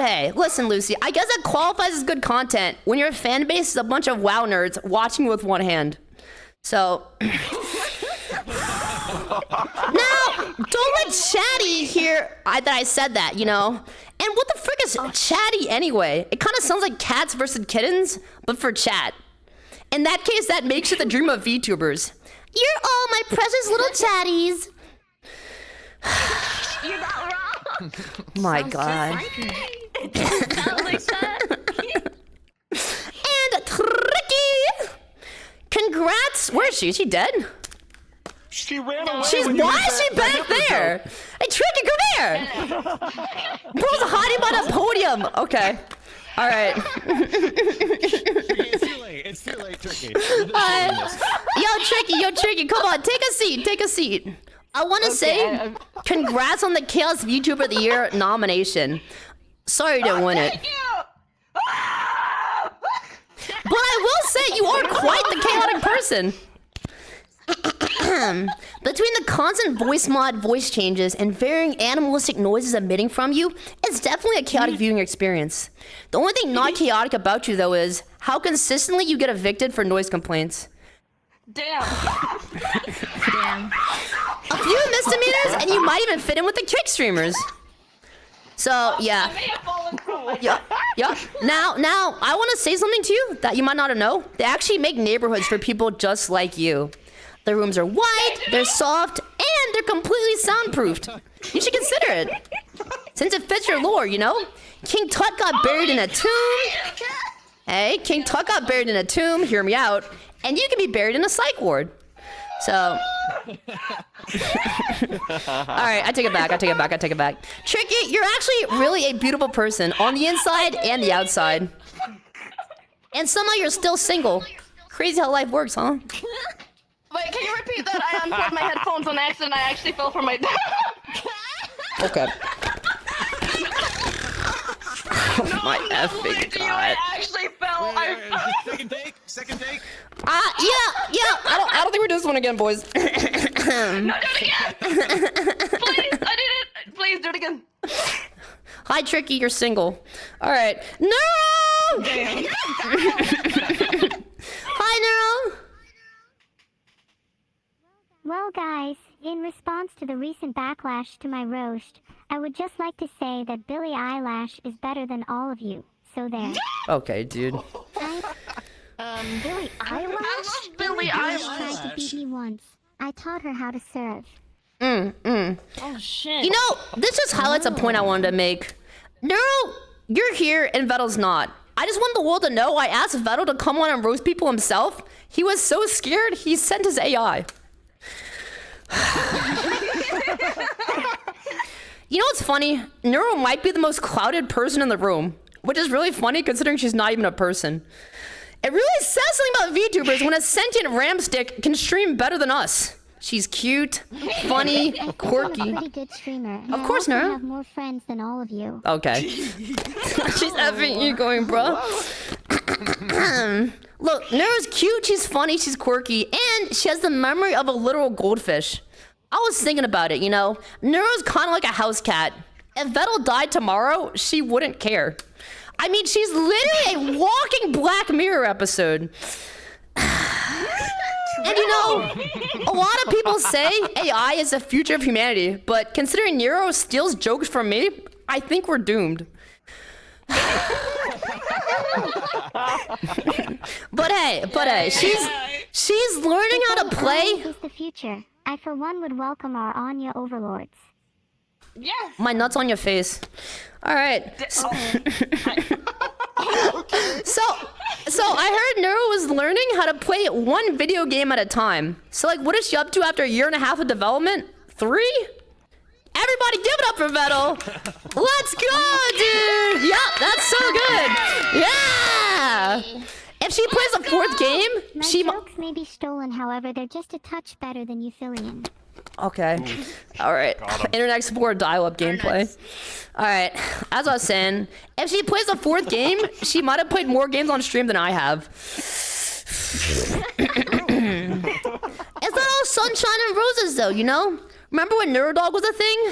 B: hey, listen, Lucy, I guess that qualifies as good content when your fan base is a bunch of WoW nerds watching with one hand. So, now, don't let Chatty hear that I said that, you know? And what the frick is Chatty anyway? It kind of sounds like cats versus kittens, but for chat. In that case, that makes it the dream of VTubers. You're all my precious little chatties.
E: You're not wrong.
B: My God.
E: Sounds like that.
B: And Tricky! Congrats! Where is she? Is she dead?
A: She ran away.
B: Why is she back there? Hey, Tricky, come here! Bro's hiding by the podium. Okay. All right.
D: It's too late, Tricky.
B: Yo, Tricky, come on, take a seat. I want to say congrats on the Chaos VTuber of the Year nomination. Sorry you didn't win it. But I will say you are quite the chaotic person. Between the constant voice mod voice changes and varying animalistic noises emitting from you, it's definitely a chaotic viewing experience. The only thing not chaotic about you, though, is how consistently you get evicted for noise complaints.
H: Damn.
B: A few misdemeanors, and you might even fit in with the kick streamers. So, yeah. Yeah. Now, I want to say something to you that you might not know. They actually make neighborhoods for people just like you. The rooms are wide, they're soft, and they're completely soundproofed. You should consider it. Since it fits your lore, you know? King Tut got buried in a tomb. Hey, King Tut got buried in a tomb, hear me out, and you can be buried in a psych ward. So, all right, I take it back. Tricky, you're actually really a beautiful person on the inside and the outside. And somehow you're still single. Crazy how life works, huh?
H: Wait, can you repeat that? I unplugged my headphones on accident. I actually fell from my...
B: Okay. Oh my effing god.
H: I actually fell.
D: Second take.
B: Yeah. I don't think we're doing this one again, boys.
H: No, do it again. Please, I did it. Please do it again.
B: Hi, Tricky, you're single. All right. No!
H: Damn.
B: Hi, Neuro.
G: Well, guys, in response to the recent backlash to my roast, I would just like to say that Billie Eyelash is better than all of you. So there.
B: Okay, dude.
G: Billie Eyelash?
H: I love Billie
G: Tried
H: Eyelash.
G: to beat me once. I taught her how to serve.
H: Oh shit.
B: You know, this just highlights a point I wanted to make. Neuro, you're here and Vettel's not. I just want the world to know I asked Vettel to come on and roast people himself. He was so scared, he sent his AI. You know what's funny? Neuro might be the most clouded person in the room, which is really funny considering she's not even a person. It really says something about VTubers when a sentient ramstick can stream better than us. She's cute, funny, quirky.
G: I'm a pretty good streamer.
B: Of course,
G: I
B: Nero.
G: have more friends than all of you.
B: Okay. She's effing you going, bro. Look, Nero's cute, she's funny, she's quirky, and she has the memory of a literal goldfish. I was thinking about it, you know. Nero's kind of like a house cat. If Vettel died tomorrow, she wouldn't care. I mean, she's literally a walking Black Mirror episode. And you know, a lot of people say AI is the future of humanity, but considering Nero steals jokes from me, I think we're doomed. But hey, she's learning how to play.
G: Is the future. I for one would welcome our Anya overlords.
H: Yes.
B: My nuts on your face. All right. So I heard Neuro was learning how to play one video game at a time. So like, what is she up to after a year and a half of development? 3? Everybody give it up for Vettel. Let's go, dude. Yep, that's so good. Yeah. If she plays a 4th game,
G: My jokes may be stolen, however, they're just a touch better than Filian.
B: Okay. All right. Internet Explorer dial-up gameplay. All right. As I was saying, if she plays a 4th game, she might have played more games on stream than I have. It's not all sunshine and roses, though, you know? Remember when Neurodog was a thing?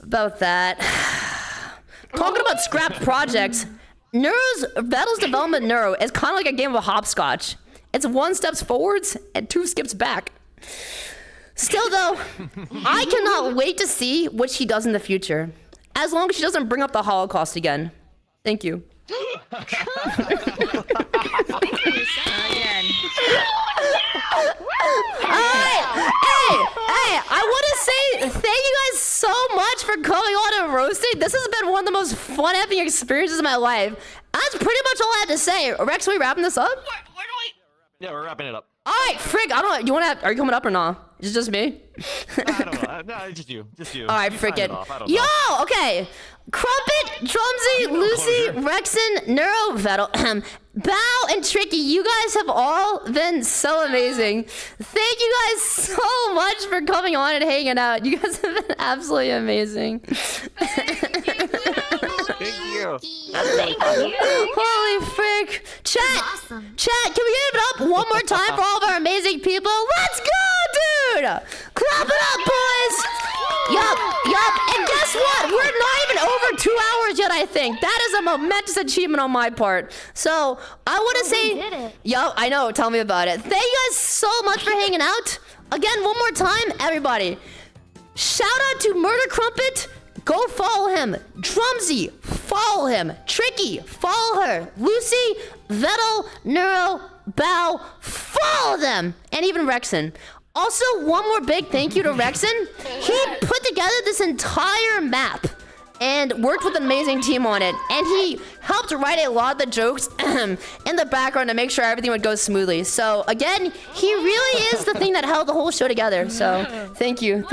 B: About that. Talking about scrapped projects, Vettel's development Neuro is kind of like a game of hopscotch. It's 1 steps forwards and 2 skips back. Still though, I cannot wait to see what she does in the future. As long as she doesn't bring up the Holocaust again. Thank you. Alright, hey, I want to say thank you guys so much for coming on and roasting. This has been one of the most fun effing experiences of my life. That's pretty much all I had to say. Rex, are we wrapping this up?
H: Where do I?
D: Yeah, we're wrapping it up.
B: Alright, Frick, I don't know. Are you coming up or not? Is it just me?
D: I don't know. No, just you.
B: Alright,
D: You
B: frick
D: sign
B: it.
D: off. I don't
B: Yo,
D: know.
B: okay. Crumpet, Drumsy, Lucy, Rexon, Neuro, Vettel, Bao, and Tricky, you guys have all been so amazing. Thank you guys so much for coming on and hanging out. You guys have been absolutely amazing.
D: Thank you.
B: Holy frick. Chat, can we give it up one more time for all of our amazing people? Let's go, dude! Clap it up, boys! Yup. And guess what? We're not even over 2 hours yet, I think. That is a momentous achievement on my part. So, I want to say...
G: We did it.
B: Yup, I know. Tell me about it. Thank you guys so much for hanging out. Again, one more time, everybody. Shout out to MurderCrumpet. Go follow him. Drumsy, follow him. Tricky, follow her. Lucy, Vettel, Neuro, Bao, follow them. And even Rexon. Also, one more big thank you to Rexon. He put together this entire map. and worked with an amazing team on it. And he helped write a lot of the jokes in the background to make sure everything would go smoothly. So again, he really is the thing that held the whole show together. So thank you.